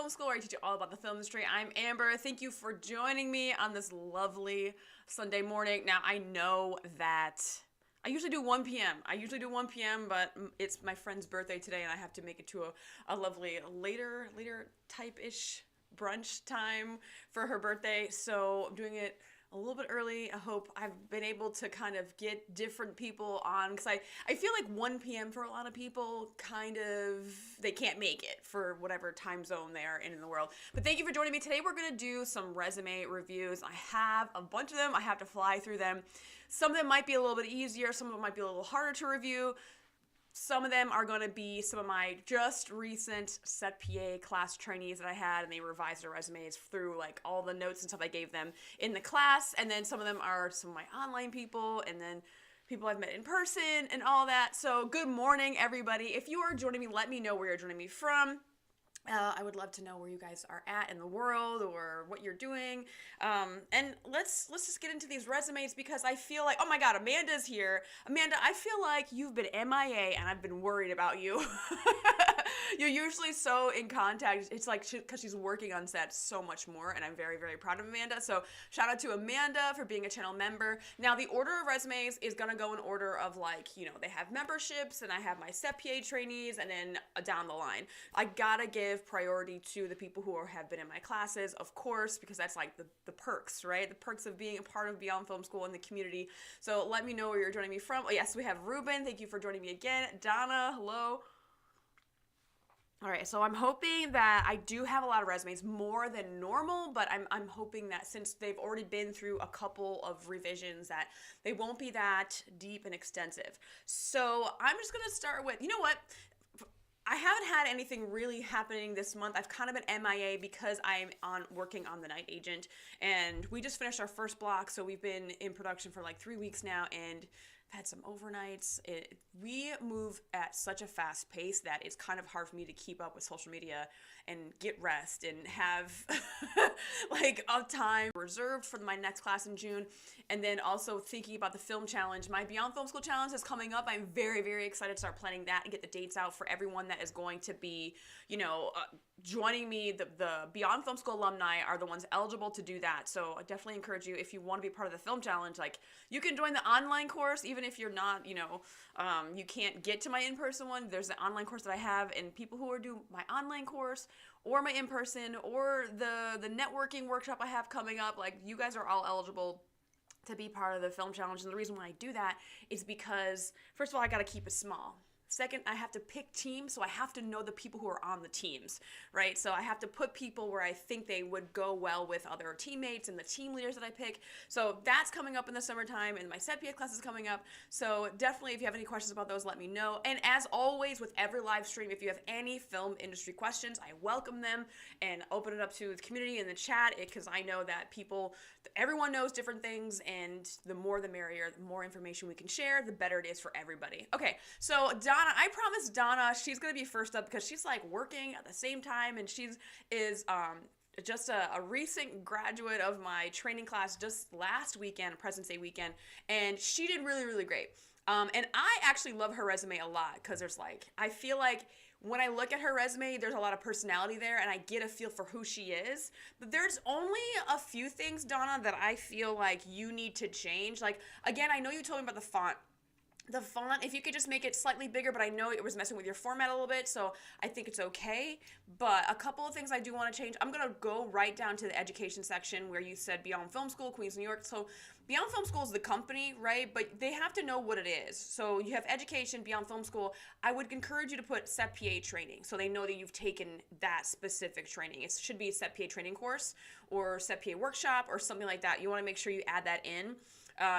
Film School, where I teach you all about the film industry. I'm Amber. Thank you for joining me on this lovely Sunday morning. Now, I know that I usually do 1 p.m. But it's my friend's birthday today, and I have to make it to a lovely later type-ish brunch time for her birthday. So I'm doing it a little bit early. I hope I've been able to kind of get different people on, because I feel like 1 p.m. for a lot of people, kind of, they can't make it for whatever time zone they are in the world. But thank you for joining me. Today we're going to do some resume reviews. I have a bunch of them. I have to fly through them. Some of them might be a little bit easier. Some of them might be a little harder to review. Some of them are going to be some of my just recent Set PA class trainees that I had, and they revised their resumes through like all the notes and stuff I gave them in the class. And then some of them are some of my online people, and then people I've met in person and all that. So good morning, everybody. If you are joining me, let me know where you're joining me from. I would love to know where you guys are at in the world or what you're doing. And let's just get into these resumes, because I feel like, oh my God, Amanda's here. Amanda, I feel like you've been MIA and I've been worried about you. You're usually so in contact. It's like because she's working on set so much more, and I'm very, very proud of Amanda. So shout out to Amanda for being a channel member. Now, the order of resumes is going to go in order of, like, you know, they have memberships, and I have my Set PA trainees, and then down the line. I gotta give priority to the people who have been in my classes, of course, because that's like the perks, right? The perks of being a part of Beyond Film School and the community. So let me know where you're joining me from. Oh yes, we have Ruben. Thank you for joining me again. Donna, hello. All right, so I'm hoping that I do have a lot of resumes, more than normal, but I'm hoping that since they've already been through a couple of revisions, that they won't be that deep and extensive. So I'm just gonna start with, you know what? I haven't had anything really happening this month. I've kind of been MIA because I'm working on The Night Agent, and we just finished our first block, so we've been in production for like 3 weeks now, and I've had some overnights. We move at such a fast pace that it's kind of hard for me to keep up with social media and get rest and have like a time reserved for my next class in June. And then also thinking about the film challenge. My Beyond Film School challenge is coming up. I'm very, very excited to start planning that and get the dates out for everyone that is going to be, you know, joining me. The Beyond Film School alumni are the ones eligible to do that. So I definitely encourage you, if you want to be part of the film challenge, like, you can join the online course, even if you're not, you know, you can't get to my in-person one. There's an online course that I have, and people who are doing my online course or my in-person or the networking workshop I have coming up, like, you guys are all eligible to be part of the film challenge. And the reason why I do that is because, first of all, I got to keep it small. Second, I have to pick teams, so I have to know the people who are on the teams, right? So I have to put people where I think they would go well with other teammates and the team leaders that I pick. So that's coming up in the summertime, and my Set PA class is coming up. So definitely, if you have any questions about those, let me know. And as always, with every live stream, if you have any film industry questions, I welcome them and open it up to the community in the chat, because I know that everyone knows different things, and the more the merrier. The more information we can share, the better it is for everybody. Okay, so Donna, I promised Donna she's going to be first up, because she's like working at the same time, and she is just a recent graduate of my training class just last weekend, President's Day weekend, and she did really, really great. And I actually love her resume a lot, because I feel like when I look at her resume, there's a lot of personality there, and I get a feel for who she is. But there's only a few things, Donna, that I feel like you need to change. Like, again, I know you told me about the font. The font, if you could just make it slightly bigger, but I know it was messing with your format a little bit, so I think it's okay. But a couple of things I do want to change. I'm going to go right down to the education section where you said Beyond Film School, Queens, New York. So Beyond Film School is the company, right? But they have to know what it is. So you have education, Beyond Film School. I would encourage you to put Set PA Training, so they know that you've taken that specific training. It should be a Set PA Training course or Set PA workshop or something like that. You want to make sure you add that in.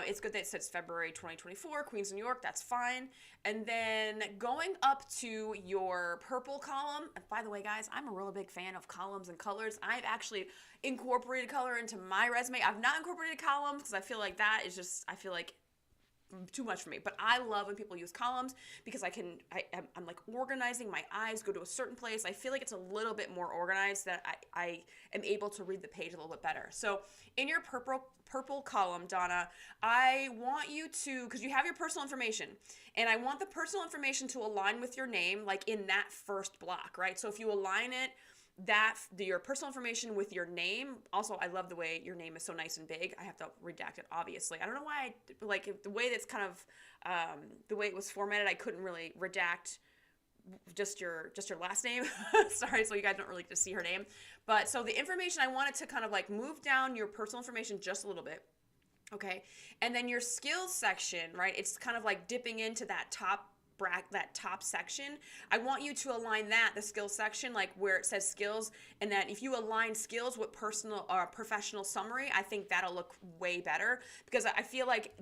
It's good that it says February 2024, Queens, New York. That's fine. And then going up to your purple column. And by the way, guys, I'm a really big fan of columns and colors. I've actually incorporated color into my resume. I've not incorporated columns because I feel like that is just, I feel like too much for me. But I love when people use columns, because I'm like organizing, my eyes go to a certain place. I feel like it's a little bit more organized, that I am able to read the page a little bit better. So in your purple column, Donna, I want you to, because you have your personal information, and I want the personal information to align with your name, like in that first block, right? So if you align it your personal information with your name. Also, I love the way your name is so nice and big. I have to redact it, obviously. I don't know why, the way that's kind of, the way it was formatted, I couldn't really redact just your last name. Sorry, so you guys don't really get to see her name. But so the information, I wanted to kind of like move down your personal information just a little bit. Okay. And then your skills section, right? It's kind of like dipping into that top section. I want you to align the skills section, like where it says skills, and that if you align skills with personal or professional summary, I think that'll look way better, because I feel like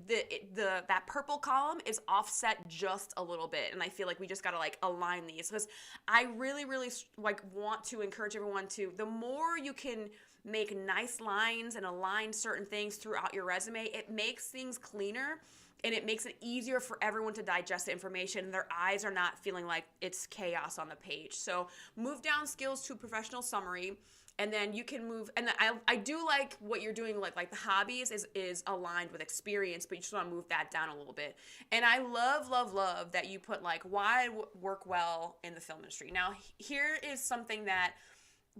that purple column is offset just a little bit, and I feel like we just got to like align these, because I really like want to encourage everyone to, the more you can make nice lines and align certain things throughout your resume, it makes things cleaner. And it makes it easier for everyone to digest the information. Their eyes are not feeling like it's chaos on the page. So move down skills to professional summary, and then you can move. And I do like what you're doing, like the hobbies is aligned with experience, but you just want to move that down a little bit. And I love that you put like why work well in the film industry. Now here is something that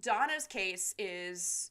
Donna's case is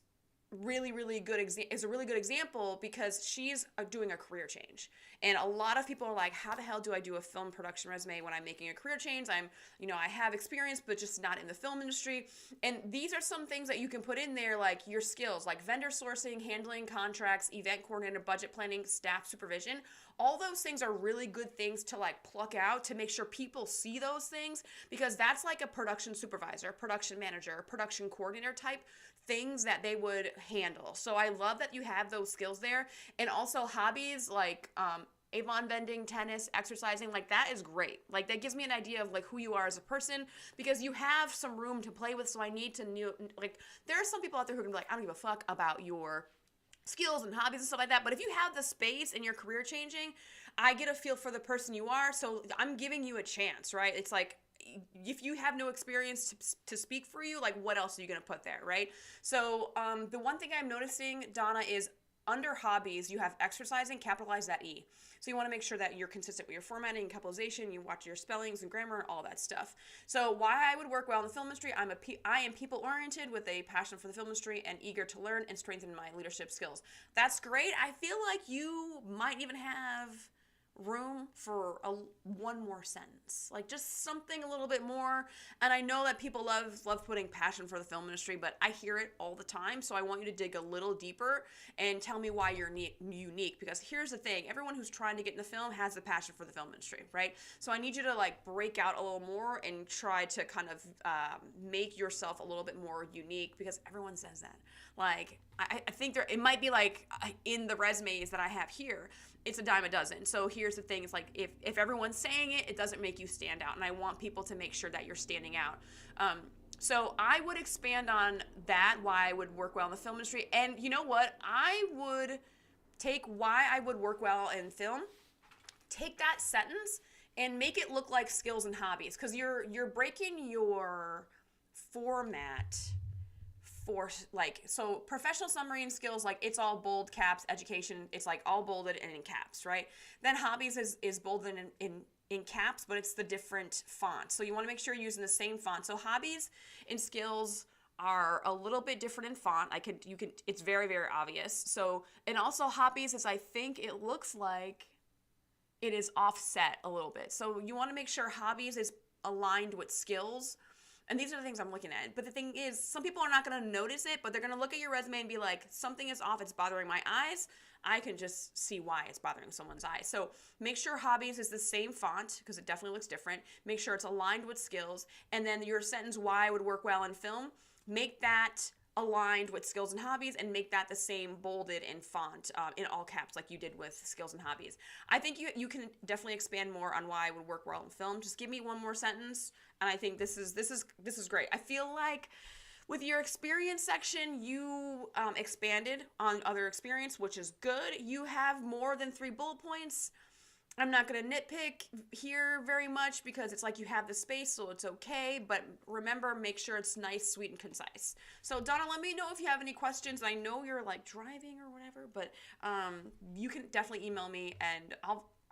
really good is a really good example, because she's doing a career change. And a lot of people are like, how the hell do I do a film production resume when I'm making a career change? I have experience, but just not in the film industry. And these are some things that you can put in there, like your skills, like vendor sourcing, handling contracts, event coordinator, budget planning, staff supervision. All those things are really good things to like pluck out to make sure people see those things, because that's like a production supervisor, production manager, production coordinator type things that they would handle. So I love that you have those skills there. And also hobbies like Avon vending, tennis, exercising, like that is great. Like that gives me an idea of like who you are as a person, because you have some room to play with. So I need to know, like there are some people out there who can be like, I don't give a fuck about your skills and hobbies and stuff like that. But if you have the space and you're career changing, I get a feel for the person you are. So I'm giving you a chance, right? It's like, if you have no experience to speak for you, like what else are you going to put there, right? So the one thing I'm noticing, Donna, is under hobbies, you have exercising, capitalize that E. So you want to make sure that you're consistent with your formatting and capitalization, you watch your spellings and grammar, all that stuff. So why I would work well in the film industry, I am people-oriented with a passion for the film industry and eager to learn and strengthen my leadership skills. That's great. I feel like you might even have room for one more sentence, like just something a little bit more. And I know that people love putting passion for the film industry, but I hear it all the time. So I want you to dig a little deeper and tell me why you're unique, because here's the thing, everyone who's trying to get into film has a passion for the film industry, right? So I need you to like break out a little more and try to kind of make yourself a little bit more unique, because everyone says that. Like I think it might be like in the resumes that I have here, it's a dime a dozen. So here's the thing, it's like if everyone's saying it, it doesn't make you stand out. And I want people to make sure that you're standing out. So I would expand on that, why I would work well in the film industry. And you know what? I would take why I would work well in film, take that sentence and make it look like skills and hobbies. Because you're breaking your format for like, so professional summary and skills, like it's all bold, caps, education, it's like all bolded and in caps, right? Then hobbies is bolded in caps, but it's the different font. So you want to make sure you're using the same font. So hobbies and skills are a little bit different in font. It's very obvious. So, and also hobbies is, I think it looks like it is offset a little bit. So you want to make sure hobbies is aligned with skills. And these are the things I'm looking at. But the thing is, some people are not going to notice it, but they're going to look at your resume and be like, something is off, it's bothering my eyes. I can just see why it's bothering someone's eyes. So make sure hobbies is the same font, because it definitely looks different. Make sure it's aligned with skills. And then your sentence, why I would work well in film, make that aligned with skills and hobbies, and make that the same bolded in font in all caps like you did with skills and hobbies. I think you can definitely expand more on why I would work well in film. Just give me one more sentence, and I think this is great. I feel like with your experience section, you expanded on other experience, which is good. You have more than 3 bullet points. I'm not going to nitpick here very much, because it's like you have the space, so it's okay. But remember, make sure it's nice, sweet, and concise. So Donna, let me know if you have any questions. I know you're like driving or whatever, but you can definitely email me, and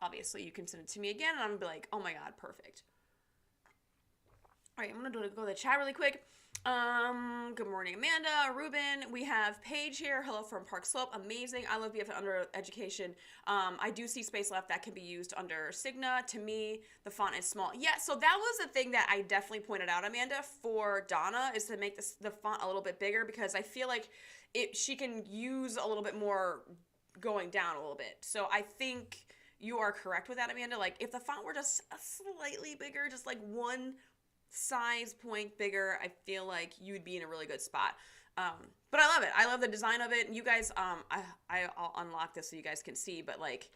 obviously you can send it to me again, and I'm going to be like, oh my God, perfect. All right, I'm going to go to the chat really quick. Good morning, Amanda, Ruben. We have Paige here. Hello from Park Slope. Amazing. I love BF under education. I do see space left that can be used under Cigna. To me, the font is small. Yeah, so that was the thing that I definitely pointed out, Amanda, for Donna, is to make the font a little bit bigger, because I feel like she can use a little bit more going down a little bit. So I think you are correct with that, Amanda. Like, if the font were just a slightly bigger, just like one size point bigger, I feel like you'd be in a really good spot. But I love it. I love the design of it. And you guys, I'll unlock this so you guys can see, but like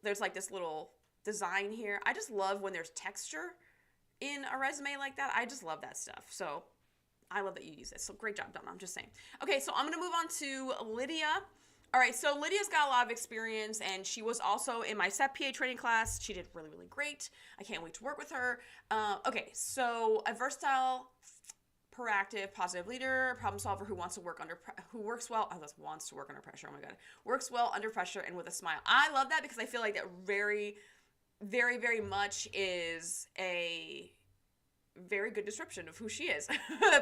there's like this little design here. I just love when there's texture in a resume like that. I just love that stuff. So I love that you use this. So great job, Donna. I'm just saying. Okay, so I'm going to move on to Lydia. All right, so Lydia's got a lot of experience, and she was also in my Set PA training class. She did really, really great. I can't wait to work with her. Okay, so a versatile, proactive, positive leader, problem solver who wants to work works well under pressure. Oh my God, works well under pressure and with a smile. I love that, because I feel like that very, very, very much is a very good description of who she is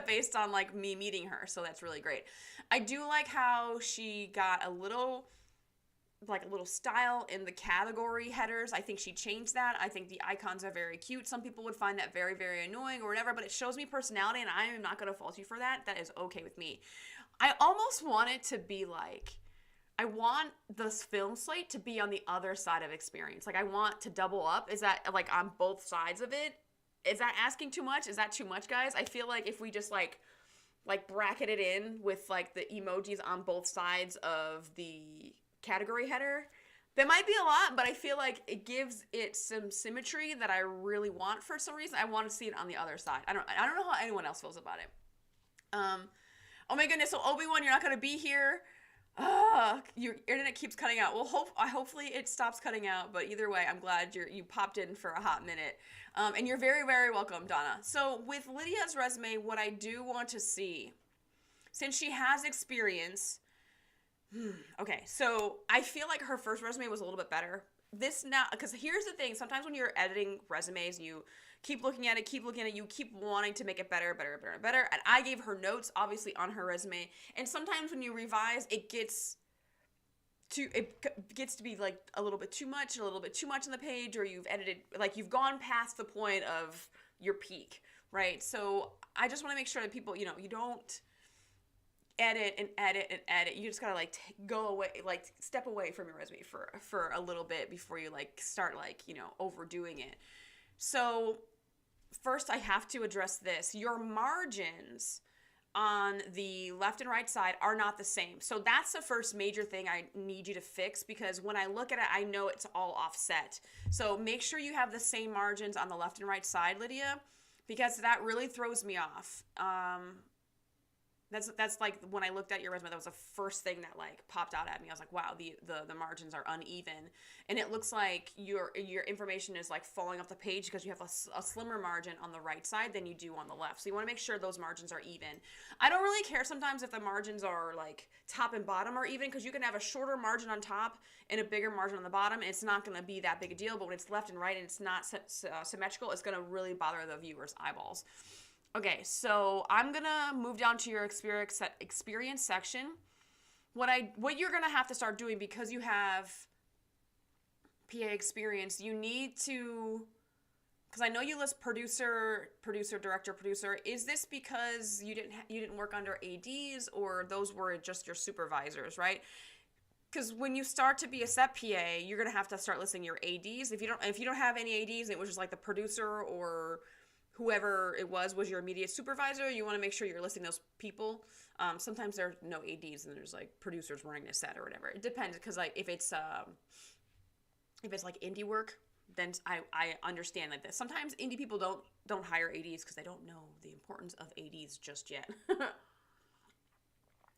based on like me meeting her. So that's really great. I do like how she got a little style in the category headers. I think she changed that. I think the icons are very cute. Some people would find that very, very annoying or whatever, but it shows me personality, and I am not going to fault you for that. That is okay with me. I almost want it to be like, I want this film slate to be on the other side of experience. Like, I want to double up. Is that like on both sides of it? Is that asking too much? Is that too much, guys? I feel like if we just like bracket it in with like the emojis on both sides of the category header, that might be a lot, but I feel like it gives it some symmetry that I really want for some reason. I want to see it on the other side. I don't know how anyone else feels about it. Oh my goodness, so Obi-Wan, you're not going to be here. Your internet keeps cutting out. Well, hopefully it stops cutting out, but either way, I'm glad you popped in for a hot minute. And you're very, very welcome, Donna. So with Lydia's resume, what I do want to see, since she has experience, okay, so I feel like her first resume was a little bit better. This now, because here's the thing, sometimes when you're editing resumes, you keep looking at it, you keep wanting to make it better, and I gave her notes, obviously, on her resume, and sometimes when you revise, it gets to be like a little bit too much on the page, or you've edited, like you've gone past the point of your peak, right? So I just want to make sure that people, you don't edit. You just gotta like go away, like step away from your resume for a little bit before you like start like, overdoing it. So first I have to address this. Your margins on the left and right side are not the same. So that's the first major thing I need you to fix, because when I look at it, I know it's all offset. So make sure you have the same margins on the left and right side, Lydia, because that really throws me off. That's like when I looked at your resume, that was the first thing that like popped out at me. I was like, wow, the margins are uneven, and it looks like your information is like falling off the page because you have a slimmer margin on the right side than you do on the left. So you want to make sure those margins are even. I don't really care sometimes if the margins are like top and bottom are even, because you can have a shorter margin on top and a bigger margin on the bottom, and it's not going to be that big a deal. But when it's left and right and it's not symmetrical, it's going to really bother the viewer's eyeballs. Okay, so I'm gonna move down to your experience section. What you're gonna have to start doing, because you have PA experience, you need to, because I know you list producer, director, producer. Is this because you didn't work under ADs, or those were just your supervisors, right? Because when you start to be a Set PA, you're gonna have to start listing your ADs. If you don't have any ADs, it was just like the producer or whoever it was your immediate supervisor, you want to make sure you're listing those people. Sometimes there's no ADs and there's like producers running the set or whatever. It depends, because like if it's like indie work, then I understand like this. Sometimes indie people don't hire ADs because they don't know the importance of ADs just yet.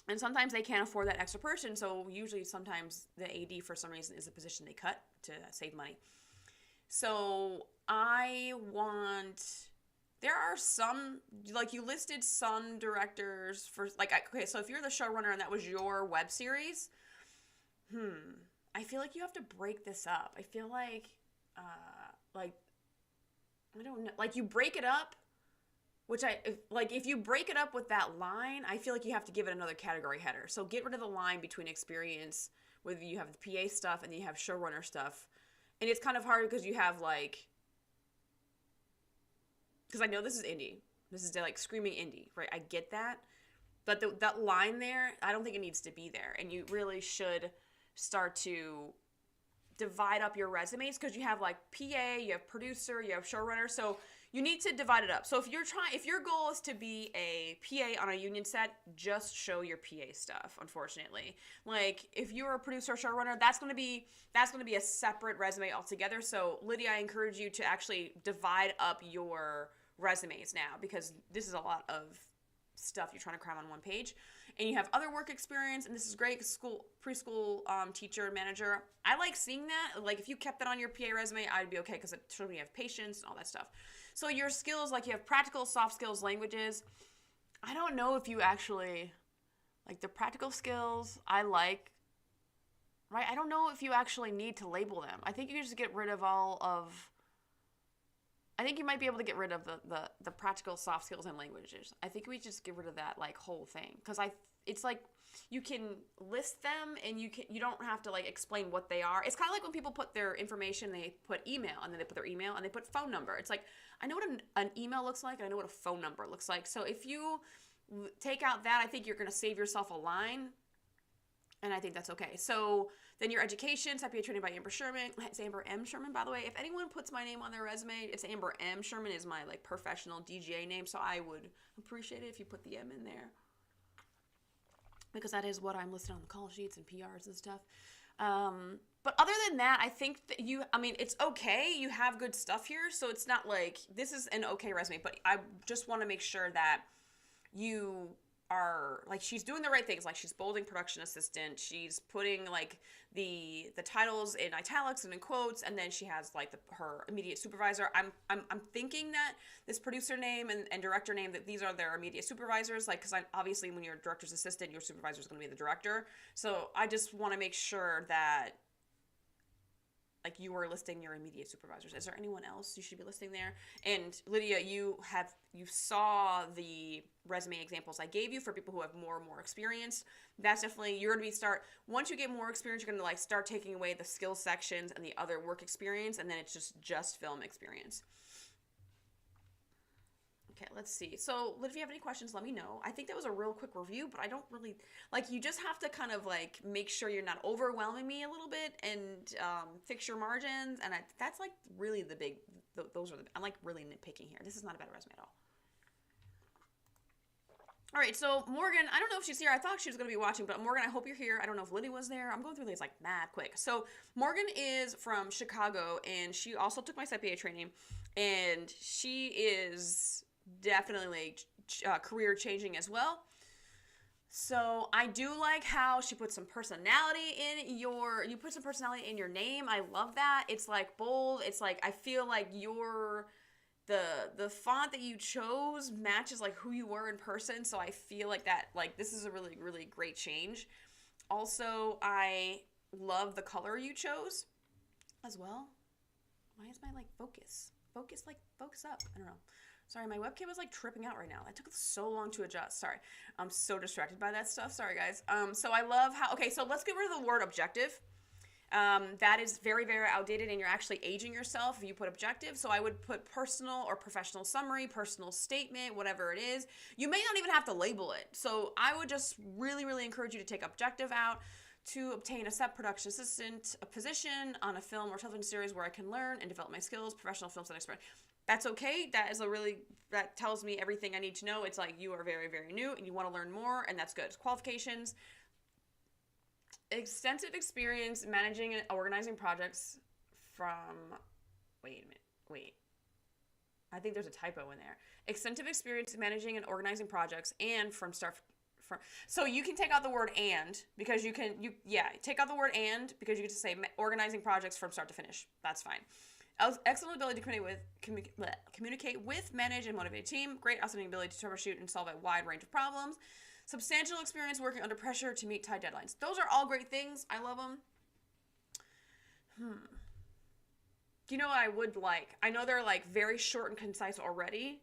And sometimes they can't afford that extra person, so usually sometimes the AD for some reason is a position they cut to save money. So there are some, like you listed some directors for, like, okay, so if you're the showrunner and that was your web series, I feel like you have to break this up. I feel like, I don't know, like you break it up which if you break it up with that line, I feel like you have to give it another category header. So get rid of the line between experience, whether you have the PA stuff and then you have showrunner stuff. And it's kind of hard because you have like, because I know this is indie. This is like screaming indie, right? I get that. But that line there, I don't think it needs to be there. And you really should start to divide up your resumes, because you have like PA, you have producer, you have showrunner. So you need to divide it up. So if your goal is to be a PA on a union set, just show your PA stuff, unfortunately. Like if you're a producer or showrunner, that's going to be a separate resume altogether. So Lydia, I encourage you to actually divide up your resumes now, because this is a lot of stuff you're trying to cram on one page. And you have other work experience, and this is great. Preschool teacher and manager. I like seeing that. Like if you kept that on your PA resume, I'd be okay, because it shows me you have patience and all that stuff. So your skills, like you have practical, soft skills, languages. I don't know if you actually like the practical skills. I like, right? I don't know if you actually need to label them. I think you just get rid of I think you might be able to get rid of the practical, soft skills, and languages. I think we just get rid of that like whole thing, because it's like you can list them and you don't have to like explain what they are. It's kind of like when people put their information, they put email, and then they put their email, and they put phone number. It's like, I know what an email looks like, and I know what a phone number looks like. So if you take out that, I think you're going to save yourself a line. And I think that's okay. So then your education, Set PA Training by Amber Sherman. It's Amber M. Sherman, by the way. If anyone puts my name on their resume, it's Amber M. Sherman is my like professional DGA name. So I would appreciate it if you put the M in there, because that is what I'm listed on the call sheets and PRs and stuff. But other than that, I think that it's okay. You have good stuff here. So it's not like this is an okay resume, but I just want to make sure that you are like, she's doing the right things. Like she's bolding production assistant, she's putting like the titles in italics and in quotes, and then she has like her immediate supervisor. I'm thinking that this producer name and director name, that these are their immediate supervisors, like, because obviously when you're a director's assistant, your supervisor is going to be the director. So I just want to make sure that like you are listing your immediate supervisors. Is there anyone else you should be listing there? And Lydia, you saw the resume examples I gave you for people who have more and more experience. That's definitely, you're going to once you get more experience, you're going to like start taking away the skills sections and the other work experience, and then it's just film experience. Okay, let's see. So if you have any questions, let me know. I think that was a real quick review, but I don't really, like, you just have to kind of like make sure you're not overwhelming me a little bit, and fix your margins. And that's like really I'm like really nitpicking here. This is not a bad resume at all. All right, so Morgan, I don't know if she's here. I thought she was going to be watching, but Morgan, I hope you're here. I don't know if Liddy was there. I'm going through these like mad quick. So Morgan is from Chicago, and she also took my Set PA training, and she is definitely career changing as well. So I do like how she put some personality in your name. I love that. It's like bold. It's like, I feel like the font that you chose matches like who you were in person. So I feel like that, like, this is a really, really great change. Also, I love the color you chose as well. Why is my like focus up? I don't know. Sorry, my webcam is like tripping out right now. That took so long to adjust. Sorry. I'm so distracted by that stuff. Sorry, guys. So I love how, okay, so let's get rid of the word objective. That is very, very outdated, and you're actually aging yourself if you put objective. So I would put personal or professional summary, personal statement, whatever it is. You may not even have to label it. So I would just really, really encourage you to take objective out. To obtain a set production assistant, a position on a film or television series where I can learn and develop my skills, professional film set expert. That's okay. That tells me everything I need to know. It's like you are very, very new and you want to learn more, and that's good. Qualifications, extensive experience managing and organizing projects from, wait. I think there's a typo in there. Extensive experience managing and organizing projects and so you can take out the word and, because take out the word and, because you can just say organizing projects from start to finish. That's fine. Excellent ability to communicate with, manage, and motivate a team. Great outstanding ability to troubleshoot and solve a wide range of problems. Substantial experience working under pressure to meet tight deadlines. Those are all great things. I love them. Do you know what I would like? I know they're like very short and concise already,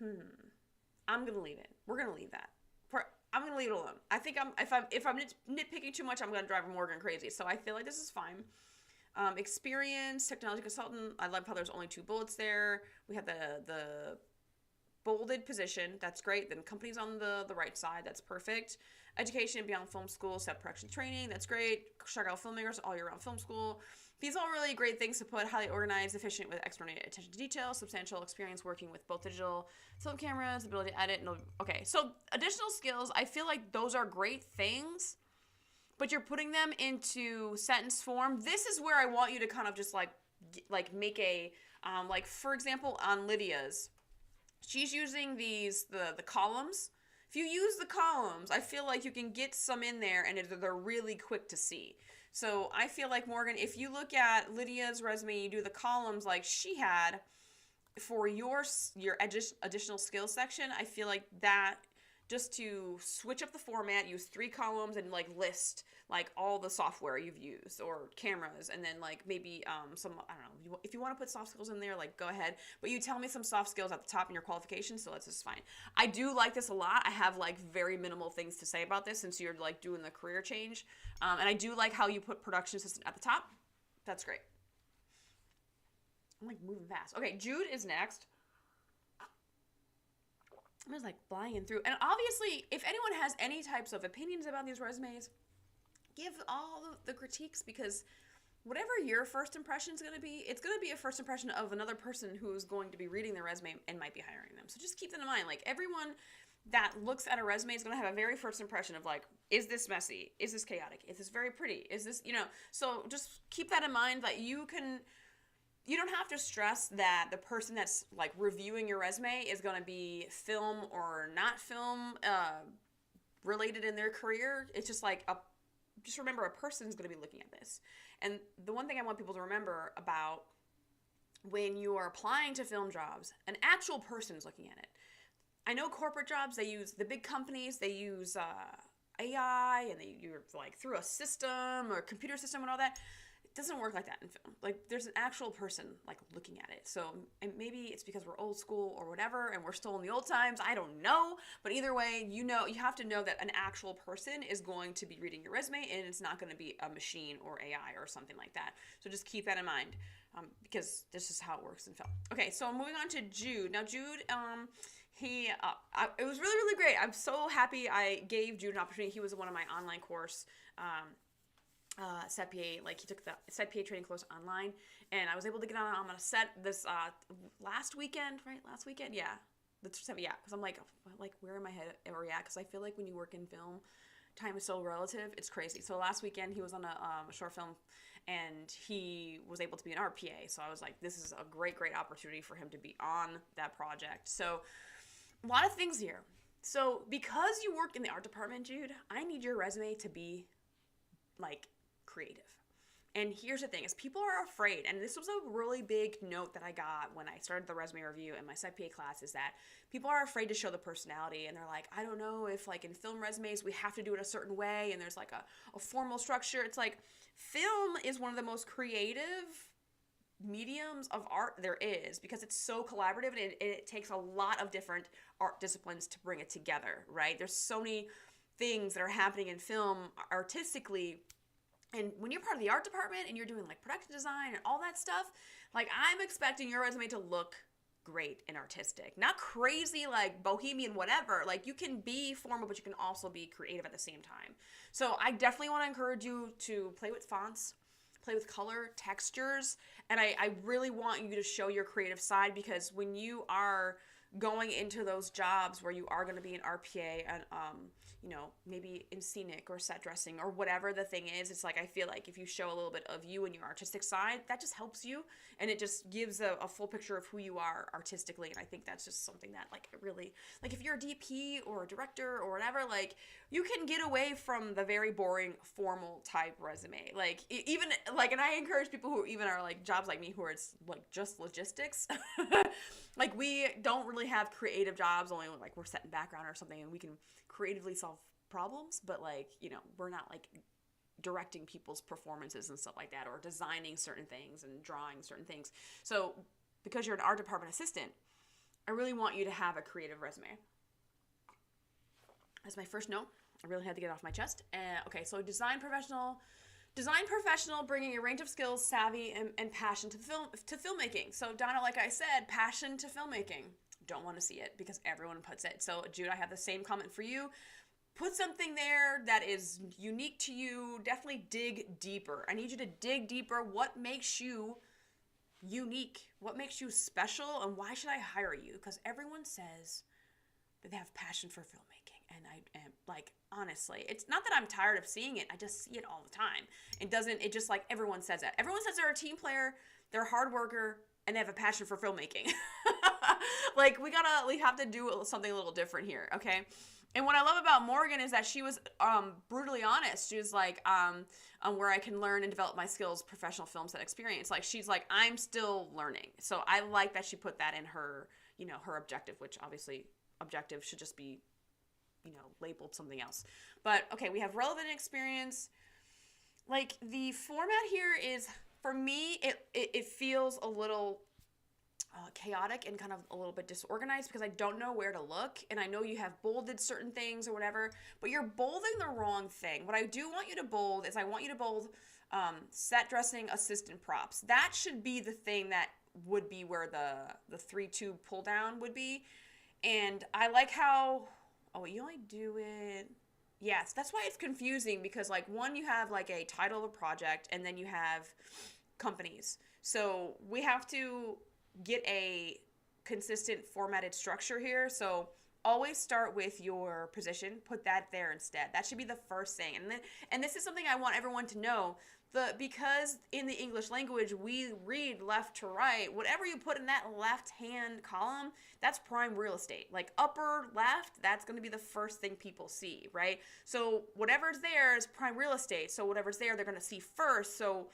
I'm gonna leave it. We're gonna leave that. I'm gonna leave it alone. I think if I'm nitpicking too much, I'm gonna drive Morgan crazy. So I feel like this is fine. Experience, technology consultant. I love how there's only 2 bullets there. We have the bolded position. That's great. Then companies on the right side. That's perfect. Education beyond film school, set production training. That's great. Chicago filmmakers, all year round film school. These are all really great things to put. Highly organized, efficient with extraordinary attention to detail, substantial experience working with both digital film cameras, ability to edit. Okay, so additional skills, I feel like those are great things, but you're putting them into sentence form. This is where I want you to kind of just like make a, like for example, on Lydia's, she's using the columns. If you use the columns, I feel like you can get some in there and they're really quick to see. So I feel like, Morgan, if you look at Lydia's resume, you do the columns like she had for your additional skills section, I feel like that, just to switch up the format, use 3 columns and like list like all the software you've used or cameras, and then like maybe some, I don't know, if you want to put soft skills in there, like go ahead, but you tell me some soft skills at the top in your qualifications, so that's just fine. I do like this a lot. I have like very minimal things to say about this since you're like doing the career change, and I do like how you put production assistant at the top. That's great. I'm like moving fast. Okay, Jude is next. I'm just like flying through. And obviously, if anyone has any types of opinions about these resumes, give all the critiques, because whatever your first impression is going to be, it's going to be a first impression of another person who's going to be reading their resume and might be hiring them. So just keep that in mind. Like, everyone that looks at a resume is going to have a very first impression of like, is this messy? Is this chaotic? Is this very pretty? Is this, so just keep that in mind, that you don't have to stress that the person that's like reviewing your resume is going to be film or not film related in their career. It's just like just remember, a person's going to be looking at this. And the one thing I want people to remember about when you are applying to film jobs, an actual person is looking at it. I know corporate jobs, they use, the big companies, they use AI, and you're like through a system or computer system and all that. Doesn't work like that in film. Like, there's an actual person like looking at it. So, and maybe it's because we're old school or whatever and we're still in the old times, I don't know, but either way, you have to know that an actual person is going to be reading your resume, and it's not going to be a machine or AI or something like that. So just keep that in mind, because this is how it works in film. Okay, so moving on to Jude. Now Jude, it was really, really great. I'm so happy I gave Jude an opportunity. He was one of my online course, Set PA, like he took the Set PA training course online, and I was able to get on a set this last weekend, yeah, because I'm like where in my head are we at? Because I feel like when you work in film, time is so relative, it's crazy. So last weekend he was on a short film, and he was able to be an RPA, so I was like, this is a great opportunity for him to be on that project. So a lot of things here. So because you work in the art department, Jude, I need your resume to be like creative. And here's the thing, is people are afraid, and this was a really big note that I got when I started the resume review in my Set PA class, is that people are afraid to show the personality, and they're like, I don't know if like in film resumes we have to do it a certain way, and there's like a formal structure. It's like, film is one of the most creative mediums of art there is, because it's so collaborative, and it takes a lot of different art disciplines to bring it together, right? There's so many things that are happening in film artistically. And when you're part of the art department and you're doing like production design and all that stuff, like, I'm expecting your resume to look great and artistic, not crazy like bohemian whatever. Like, you can be formal, but you can also be creative at the same time. So I definitely want to encourage you to play with fonts, play with color, textures, and I really want you to show your creative side, because when you are going into those jobs where you are going to be an RPA and maybe in scenic or set dressing or whatever the thing is, it's like, I feel like if you show a little bit of you and your artistic side, that just helps you, and it just gives a full picture of who you are artistically. And I think that's just something that like really, like, if you're a DP or a director or whatever, like, you can get away from the very boring formal type resume. Like, even like, and I encourage people who even are like jobs like me, who are it's like just logistics. Like, we don't really have creative jobs, only like we're set in background or something, and we can creatively solve problems, but like, we're not like directing people's performances and stuff like that, or designing certain things and drawing certain things. So because you're an art department assistant, I really want you to have a creative resume. That's my first note. I really had to get it off my chest. Okay, so design professional, bringing a range of skills, savvy, and passion to filmmaking. So Donna, like I said, passion to filmmaking. Don't want to see it because everyone puts it. So Jude, I have the same comment for you. Put something there that is unique to you. Definitely dig deeper. I need you to dig deeper. What makes you unique? What makes you special? And why should I hire you? Because everyone says that they have passion for filmmaking. And I am like, honestly, it's not that I'm tired of seeing it. I just see it all the time. It just like everyone says that. Everyone says they're a team player, they're a hard worker, and they have a passion for filmmaking. Like we have to do something a little different here, okay? And what I love about Morgan is that she was brutally honest. She was like, where I can learn and develop my skills, professional film set experience. Like she's like, I'm still learning. So I like that she put that in her, her objective, which obviously objective should just be, labeled something else. But okay, we have relevant experience. Like the format here is, for me, it feels a little chaotic and kind of a little bit disorganized because I don't know where to look, and I know you have bolded certain things or whatever, but you're bolding the wrong thing. What I do want you to bold is I want you to bold set dressing, assistant props. That should be the thing that would be where the 3-2 pull down would be. And I like how, you only do it. Yes, that's why it's confusing because like one, you have like a title of a project and then you have companies. So we have to get a consistent formatted structure here. So always start with your position, put that there instead. That should be the first thing. And this is something I want everyone to know. Because in the English language, we read left to right, whatever you put in that left-hand column, that's prime real estate. Like upper left, that's going to be the first thing people see, right? So whatever's there is prime real estate. So whatever's there, they're going to see first. So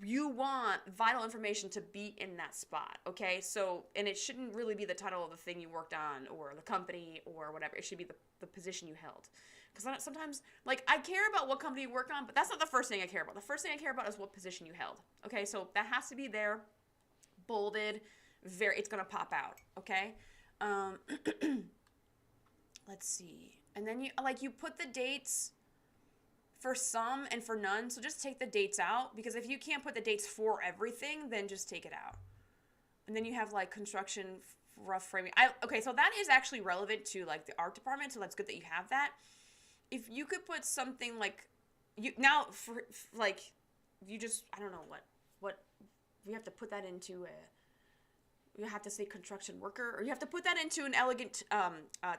you want vital information to be in that spot, okay? So, and it shouldn't really be the title of the thing you worked on or the company or whatever. It should be the position you held. Because sometimes, like, I care about what company you work on, but that's not the first thing I care about. The first thing I care about is what position you held, okay? So that has to be there, bolded, it's going to pop out, okay? Let's see. And then you put the dates for some and for none, so just take the dates out, because if you can't put the dates for everything, then just take it out. And then you have, like, construction, rough framing. Okay, so that is actually relevant to, like, the art department, so that's good that you have that. If you could put something like, I don't know what, you have to put that into you have to say construction worker, or you have to put that into an elegant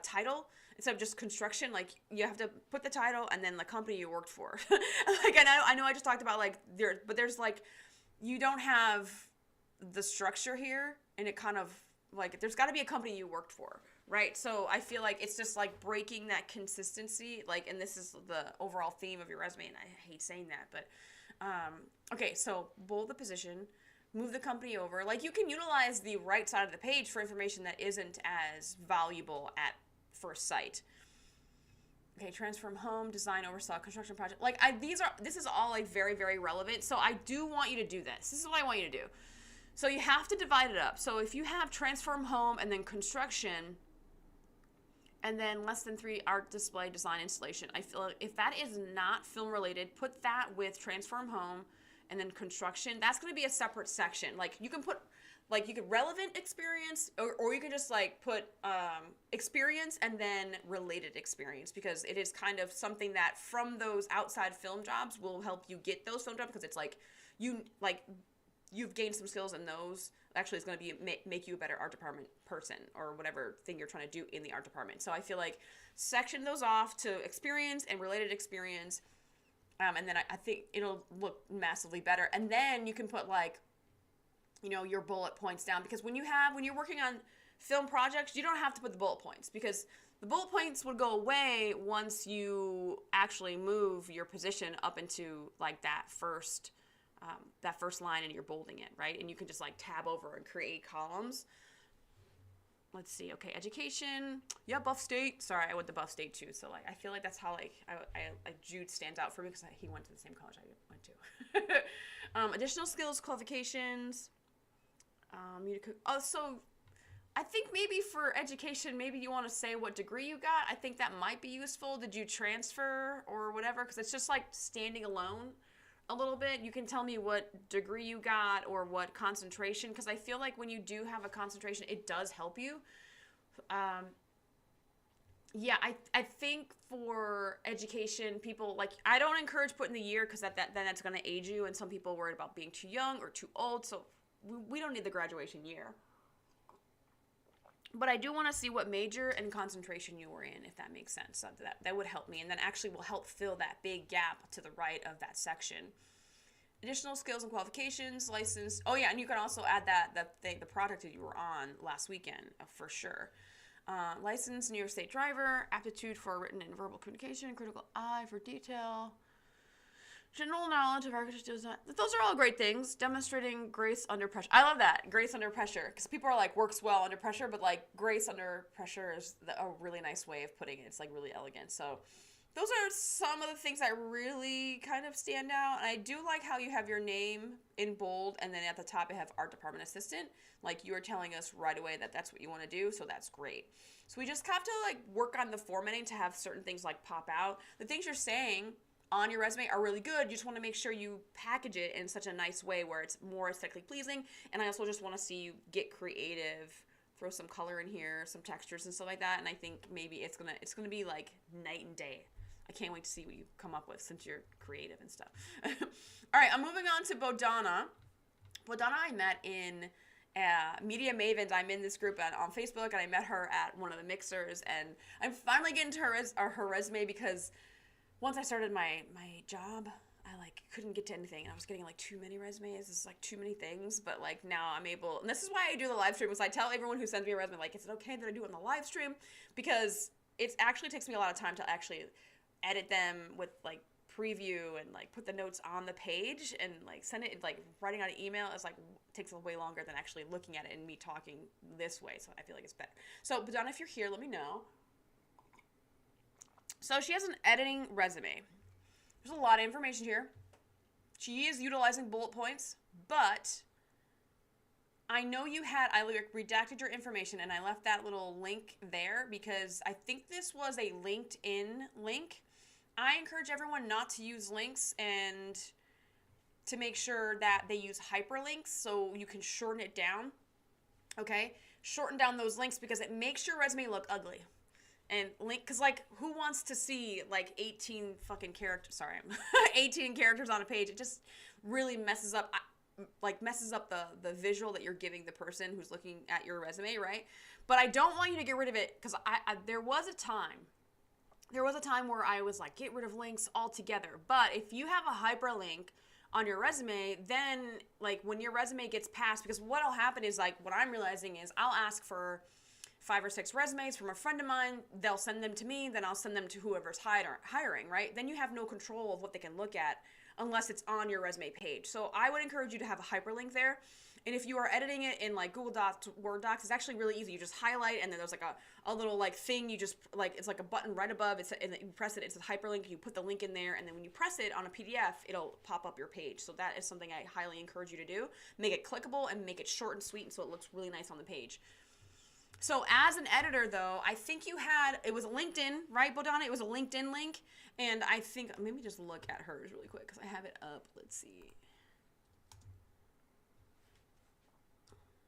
title instead of just construction. Like you have to put the title and then the company you worked for. Like I know I just talked about like there's like, you don't have the structure here, and it kind of like, there's got to be a company you worked for, right? So I feel like it's just like breaking that consistency, like, and this is the overall theme of your resume, and I hate saying that, but okay, so bold the position, move the company over. Like you can utilize the right side of the page for information that isn't as valuable at first sight. Okay, transform home, design, oversaw, construction project. Like this is all like very, very relevant. So I do want you to do this. This is what I want you to do. So you have to divide it up. So if you have transform home and then construction, and then less than 3 art display, design, installation, I feel like if that is not film related, put that with transform home and then construction. That's going to be a separate section. Like you can put, like you could relevant experience, or you could just like put experience and then related experience, because it is kind of something that from those outside film jobs will help you get those film jobs, because it's like you've gained some skills, and those actually is going to be make you a better art department person, or whatever thing you're trying to do in the art department. So I feel like section those off to experience and related experience, and then I think it'll look massively better. And then you can put like, your bullet points down, because when you're working on film projects, you don't have to put the bullet points, because the bullet points would go away once you actually move your position up into like that first line, and you're bolding it, right? And you can just like tab over and create columns. Let's see. Okay, education. Yeah, Buff State. Sorry, I went to Buff State too. So like, I feel like that's how like Jude stands out for me, because he went to the same college I went to. Additional skills, qualifications. So I think maybe for education, maybe you want to say what degree you got. I think that might be useful. Did you transfer or whatever? Because it's just like standing alone a little bit. You can tell me what degree you got or what concentration, because I feel like when you do have a concentration, it does help you. Yeah, I think for education, people like, I don't encourage putting the year because then that's going to age you, and some people are worried about being too young or too old, so we don't need the graduation year. But I do want to see what major and concentration you were in, if that makes sense. So that would help me, and then actually will help fill that big gap to the right of that section. Additional skills and qualifications, license. Oh yeah, and you can also add the project that you were on last weekend, for sure. Licensed New York State driver, aptitude for written and verbal communication, critical eye for detail, general knowledge of architecture design. Those are all great things. Demonstrating grace under pressure. I love that, grace under pressure, because people are like, works well under pressure, but like grace under pressure is a really nice way of putting it. It's like really elegant. So those are some of the things that really kind of stand out. And I do like how you have your name in bold, and then at the top you have art department assistant. Like, you are telling us right away that that's what you want to do, so that's great. So we just have to like work on the formatting to have certain things like pop out. The things you're saying on your resume are really good. You just want to make sure you package it in such a nice way where it's more aesthetically pleasing. And I also just want to see you get creative, throw some color in here, some textures and stuff like that. And I think maybe it's gonna be like night and day. I can't wait to see what you come up with since you're creative and stuff. All right, I'm moving on to Bodana. Bodana I met in Media Mavens. I'm in this group on Facebook, and I met her at one of the mixers, and I'm finally getting to her resume, because once I started my job, I like couldn't get to anything, and I was getting like too many resumes. It's like too many things, but like now I'm able, and this is why I do the live stream, is I tell everyone who sends me a resume, like, is it okay that I do it on the live stream? Because it actually takes me a lot of time to actually edit them with like preview and like put the notes on the page and like send it. Like writing out an email is like takes way longer than actually looking at it and me talking this way, so I feel like it's better. So Donna, if you're here, let me know. So she has an editing resume. There's a lot of information here. She is utilizing bullet points, but I know I redacted your information, and I left that little link there because I think this was a LinkedIn link. I encourage everyone not to use links, and to make sure that they use hyperlinks so you can shorten it down. Okay? Shorten down those links because it makes your resume look ugly. And because like, who wants to see like 18 fucking characters, 18 characters on a page? It just really messes up the visual that you're giving the person who's looking at your resume, right? But I don't want you to get rid of it, because there was a time where I was like, get rid of links altogether. But if you have a hyperlink on your resume, then like when your resume gets passed, because what'll happen is like, what I'm realizing is I'll ask for 5 or 6 resumes from a friend of mine. They'll send them to me, then I'll send them to whoever's hiring, right? Then you have no control of what they can look at unless it's on your resume page. So I would encourage you to have a hyperlink there. And if you are editing it in like Google Docs, Word Docs, it's actually really easy. You just highlight, and then there's like a little like thing, you just like, it's like a button right above, and you press it, it's a hyperlink, and you put the link in there, and then when you press it on a PDF, it'll pop up your page. So that is something I highly encourage you to do. Make it clickable and make it short and sweet, and so it looks really nice on the page. So as an editor, though, I think it was LinkedIn, right, Bodana? It was a LinkedIn link. And I think, let me just look at hers really quick because I have it up. Let's see.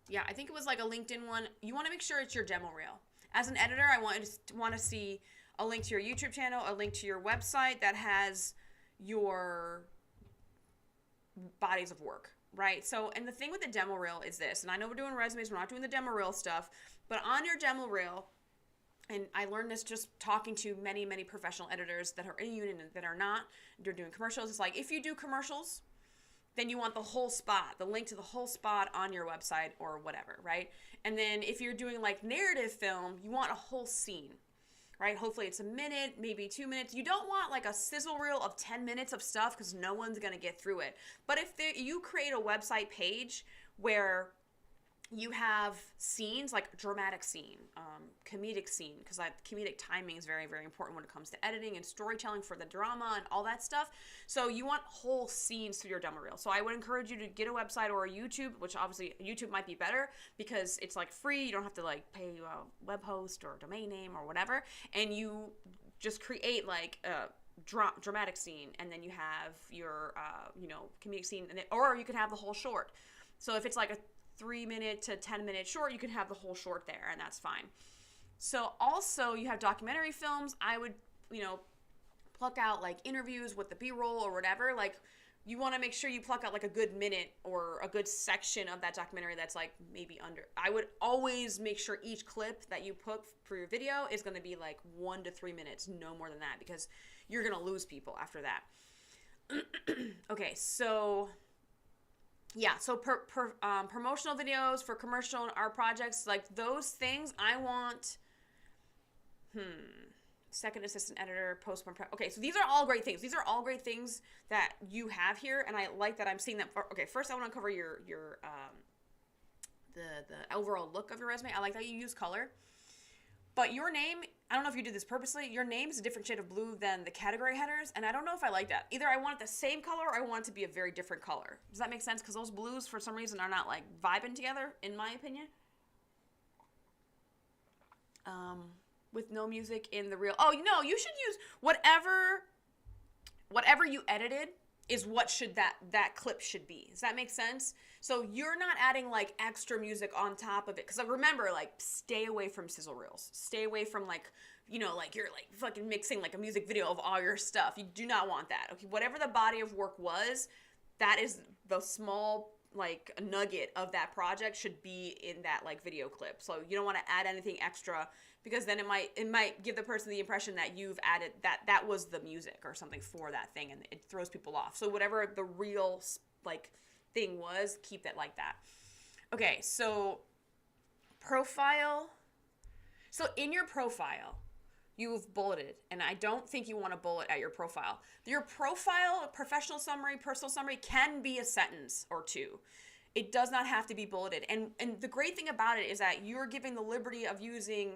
Yeah, I think it was like a LinkedIn one. You want to make sure it's your demo reel. As an editor, I want to see a link to your YouTube channel, a link to your website that has your bodies of work, right? So, and the thing with the demo reel is this, and I know we're doing resumes, we're not doing the demo reel stuff, but on your demo reel, and I learned this just talking to many, many professional editors that are in union and that are not, they're doing commercials. It's like, if you do commercials, then you want the whole spot, the link to the whole spot on your website or whatever, right? And then if you're doing like narrative film, you want a whole scene, right? Hopefully it's a minute, maybe 2 minutes. You don't want like a sizzle reel of 10 minutes of stuff because no one's going to get through it. But if you create a website page where you have scenes like dramatic scene, comedic scene, because comedic timing is very, very important when it comes to editing and storytelling for the drama and all that stuff. So you want whole scenes to your demo reel. So I would encourage you to get a website or a YouTube, which obviously YouTube might be better because it's like free. You don't have to like pay a web host or a domain name or whatever. And you just create like a dramatic scene, and then you have your, comedic scene, or you can have the whole short. So if it's like a 3-minute to 10-minute short, you can have the whole short there, and that's fine. So also you have documentary films. I would, pluck out like interviews with the B-roll or whatever. Like you want to make sure you pluck out like a good minute or a good section of that documentary that's like maybe under. I would always make sure each clip that you put for your video is going to be like 1 to 3 minutes, no more than that, because you're going to lose people after that. Okay, so yeah, so promotional videos for commercial and art projects, like those things, I want, second assistant editor, post-prep. Okay, so these are all great things. These are all great things that you have here, and I like that I'm seeing that. Okay, first I want to cover your the overall look of your resume. I like that you use color. But your name, I don't know if you did this purposely, your name is a different shade of blue than the category headers, and I don't know if I like that. Either I want it the same color or I want it to be a very different color. Does that make sense? Because those blues, for some reason, are not, like, vibing together, in my opinion. With no music in the real... Oh, you should use whatever you edited is what should that clip should be. Does that make sense? So you're not adding like extra music on top of it. Because remember, like, stay away from sizzle reels. Stay away from like, like you're like fucking mixing like a music video of all your stuff. You do not want that. Okay, whatever the body of work was, that is the small like nugget of that project should be in that like video clip. So you don't want to add anything extra, because then it might give the person the impression that you've added that was the music or something for that thing, and it throws people off. So whatever the real like thing was, keep it like that. Okay, so profile. So in your profile, you've bulleted, and I don't think you want to bullet at your profile. Your profile, professional summary, personal summary can be a sentence or two. It does not have to be bulleted. And the great thing about it is that you're giving the liberty of using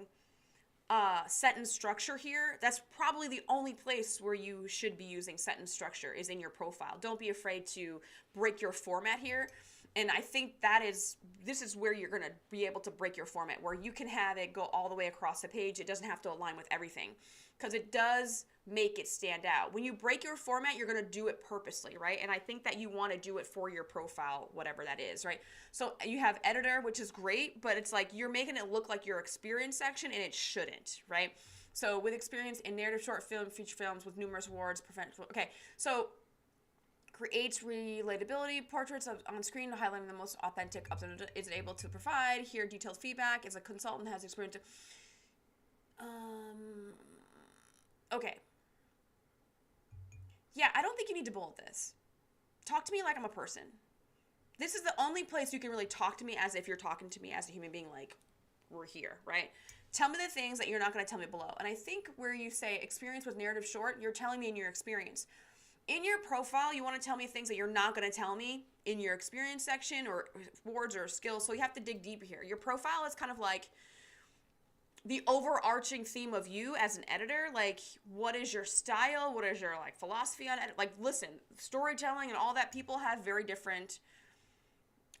sentence structure here. That's probably the only place where you should be using sentence structure is in your profile. Don't be afraid to break your format here. And I think this is where you're going to be able to break your format, where you can have it go all the way across the page. It doesn't have to align with everything, because it does make it stand out. When you break your format, you're going to do it purposely, right? And I think that you want to do it for your profile, whatever that is, right? So you have editor, which is great, but it's like you're making it look like your experience section, and it shouldn't, right? So with experience in narrative short film, feature films with numerous awards, okay, so creates relatability portraits on screen, highlighting the most authentic, is it able to provide here detailed feedback, is a consultant, has experience okay. Yeah, I don't think you need to bullet this. Talk to me like I'm a person. This is the only place you can really talk to me as if you're talking to me as a human being, like we're here, right? Tell me the things that you're not going to tell me below. And I think where you say experience with narrative short, you're telling me in your experience. In your profile, you want to tell me things that you're not going to tell me in your experience section or words or skills. So you have to dig deeper here. Your profile is kind of like the overarching theme of you as an editor. Like, what is your style? What is your like philosophy on it? Like, listen, storytelling and all that, people have very different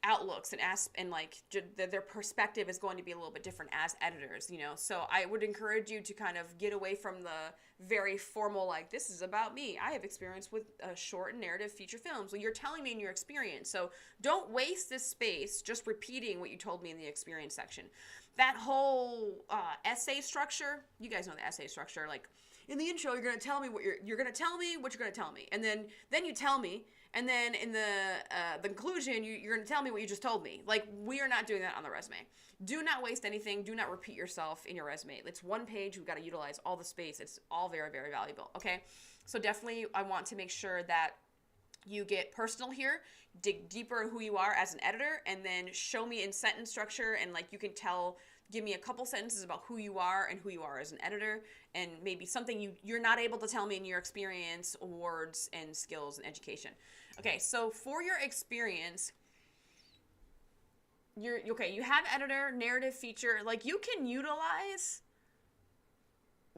outlooks and like their perspective is going to be a little bit different as editors, so I would encourage you to kind of get away from the very formal, like, this is about me, I have experience with short and narrative feature films. Well, you're telling me in your experience, so don't waste this space just repeating what you told me in the experience section. That whole essay structure, you guys know the essay structure, like in the intro you're going to tell me what you're going to tell me what you're going to tell me, and then you tell me, and then in the conclusion, you're going to tell me what you just told me. Like, we are not doing that on the resume. Do not waste anything. Do not repeat yourself in your resume. It's one page. We've got to utilize all the space. It's all very, very valuable, okay? So definitely I want to make sure that you get personal here, dig deeper in who you are as an editor, and then show me in sentence structure, and like you can give me a couple sentences about who you are and who you are as an editor, and maybe something you're not able to tell me in your experience, awards, and skills and education. Okay, so for your experience, you're okay. You have editor, narrative, feature. Like, you can utilize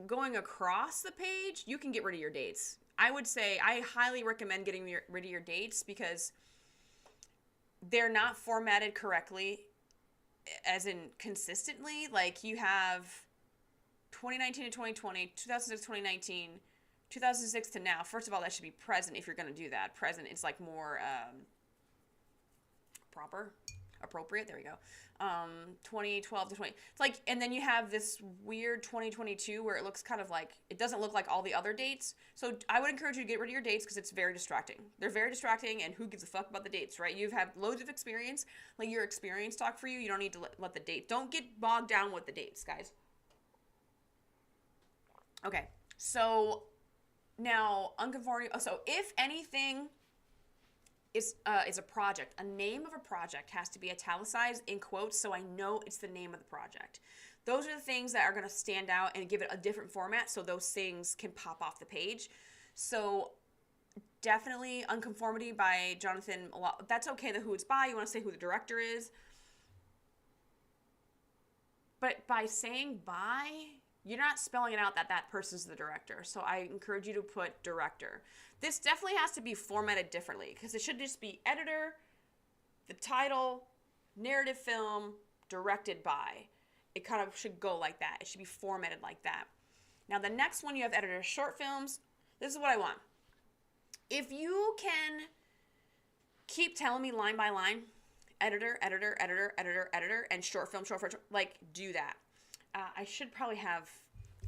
going across the page. You can get rid of your dates. I would say I highly recommend getting rid of your dates because they're not formatted correctly, as in consistently. Like, you have 2019 to 2020, 2006 to 2019, 2006 to now. First of all, that should be present if you're going to do that. Present, it's like more appropriate. There we go. 2012 to 20. It's like, and then you have this weird 2022 where it looks kind of like, it doesn't look like all the other dates. So I would encourage you to get rid of your dates because it's very distracting. They're very distracting, and who gives a fuck about the dates, right? You've had loads of experience. Let your experience talk for you. You don't need to let the date. Don't get bogged down with the dates, guys. Okay, so now unconformity. So if anything is a project, a name of a project has to be italicized in quotes so I know it's the name of the project. Those are the things that are going to stand out and give it a different format so those things can pop off the page. So definitely Unconformity by Jonathan. That's okay, the who it's by. You want to say who the director is. But by saying by, you're not spelling it out that that person's the director. So I encourage you to put director. This definitely has to be formatted differently because it should just be editor, the title, narrative film, directed by. It kind of should go like that. It should be formatted like that. Now the next one, you have editor, short films. This is what I want. If you can keep telling me line by line, editor, editor, editor, editor, editor, and short film, like, do that. I should probably have,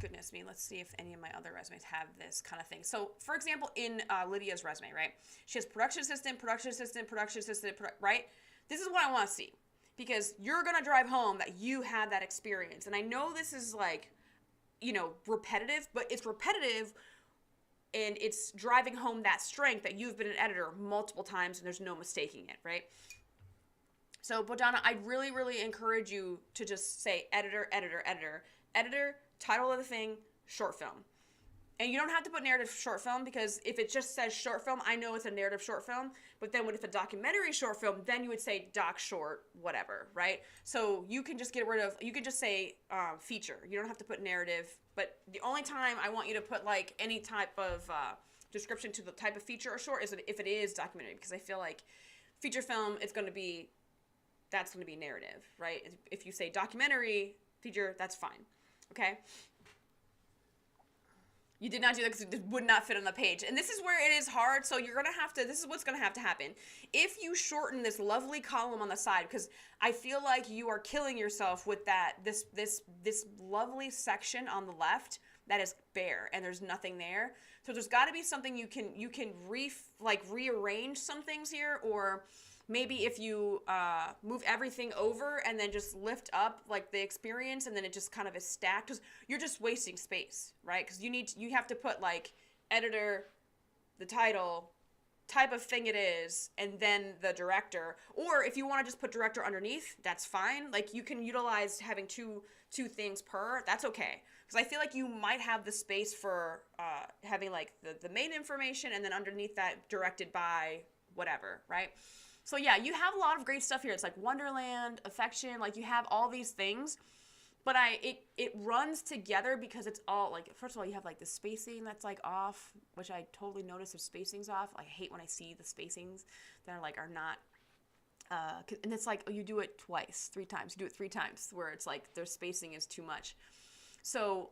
goodness me, let's see if any of my other resumes have this kind of thing. So, for example, in Lydia's resume, right? She has production assistant, right? This is what I want to see because you're going to drive home that you had that experience. And I know this is like, you know, repetitive, but it's repetitive and it's driving home that strength that you've been an editor multiple times and there's no mistaking it, right? So, Bodana, I'd really, really encourage you to just say editor, editor, editor, editor, title of the thing, short film. And you don't have to put narrative short film because if it just says short film, I know it's a narrative short film. But then if it's a documentary short film, then you would say doc short, whatever, right? So you can just get rid of, you can just say feature. You don't have to put narrative. But the only time I want you to put like any type of description to the type of feature or short is if it is documentary because I feel like feature film, it's going to be, that's going to be narrative, right? If you say documentary feature, that's fine, okay? You did not do that because it would not fit on the page. And this is where it is hard, so you're going to have to, this is what's going to have to happen. If you shorten this lovely column on the side, because I feel like you are killing yourself with that, this lovely section on the left that is bare, and there's nothing there. So there's got to be something you can rearrange some things here, or maybe if you move everything over and then just lift up like the experience and then it just kind of is stacked because you're just wasting space, right? Because you have to put like editor, the title, type of thing it is, and then the director. Or if you want to just put director underneath, that's fine. Like you can utilize having two things per, that's okay. Because I feel like you might have the space for having like the main information and then underneath that directed by whatever, right? So yeah, you have a lot of great stuff here. It's like Wonderland, Affection, like you have all these things, but it runs together because it's all like, first of all, you have like the spacing that's like off, which I totally notice if spacing's off. I hate when I see the spacings that are not, and it's like, oh, you do it twice, 3 times, you do it 3 times where it's like their spacing is too much. So,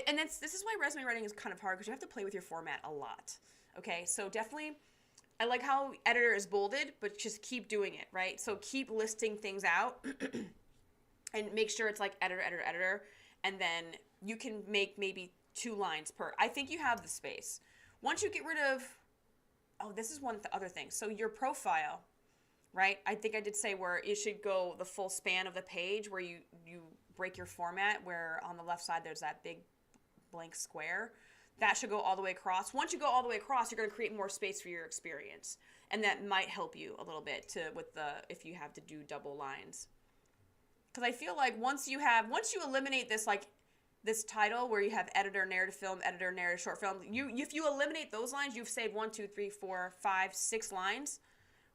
and this is why resume writing is kind of hard because you have to play with your format a lot. Okay, so definitely, I like how editor is bolded, but just keep doing it, right? So keep listing things out and make sure it's like editor, editor, editor. And then you can make maybe 2 lines per. I think you have the space. Once you get rid of, oh, this is one other thing. So your profile, right? I think I did say where it should go the full span of the page where you break your format, where on the left side there's that big blank square. That should go all the way across. Once you go all the way across, you're going to create more space for your experience. And that might help you a little bit if you have to do double lines. Because I feel like once you eliminate this, like this title where you have editor, narrative film, editor, narrative, short film, if you eliminate those lines, you've saved 1, 2, 3, 4, 5, 6 lines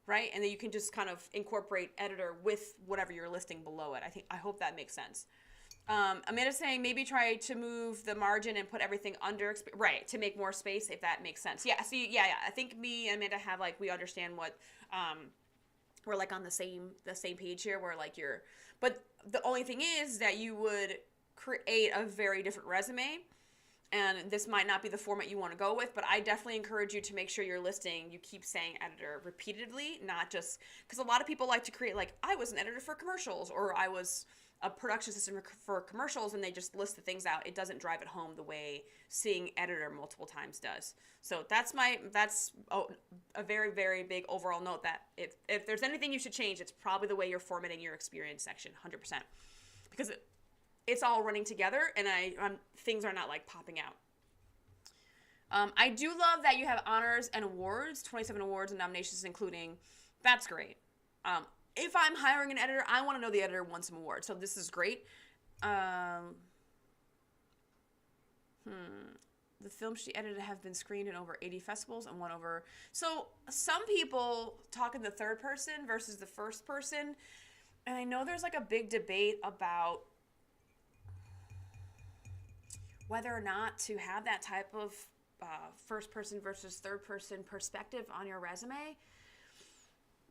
right? And then you can just kind of incorporate editor with whatever you're listing below it. I hope that makes sense. Amanda's saying maybe try to move the margin and put everything under, right, to make more space, if that makes sense. Yeah, see, yeah. I think me and Amanda have, like, we understand what, we're, like, on the same page here, where, like, but the only thing is that you would create a very different resume, and this might not be the format you want to go with, but I definitely encourage you to make sure you're listing, you keep saying editor repeatedly, not just, because a lot of people like to create, like, I was an editor for commercials, or I was a production assistant for commercials, and they just list the things out. It doesn't drive it home the way seeing editor multiple times does. So that's a very, very big overall note, that if there's anything you should change, it's probably the way you're formatting your experience section, 100%. Because it's all running together, and things are not, like, popping out. I do love that you have honors and awards, 27 awards and nominations including. That's great. If I'm hiring an editor, I want to know the editor won some awards. So this is great. The films she edited have been screened in over 80 festivals and won over. So some people talk in the third person versus the first person. And I know there's, like, a big debate about whether or not to have that type of first person versus third person perspective on your resume.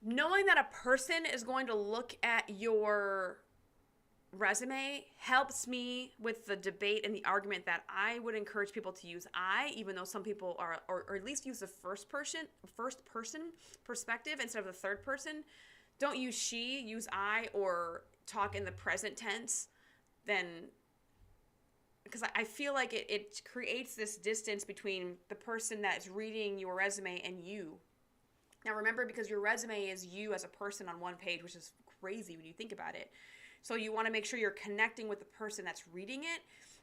Knowing that a person is going to look at your resume helps me with the debate and the argument that I would encourage people to use I, even though some people are, or at least use the first person perspective instead of the third person. Don't use she, use I, or talk in the present tense. Then, because I feel like it creates this distance between the person that's reading your resume and you. Now remember, because your resume is you as a person on one page, which is crazy when you think about it. So you want to make sure you're connecting with the person that's reading it.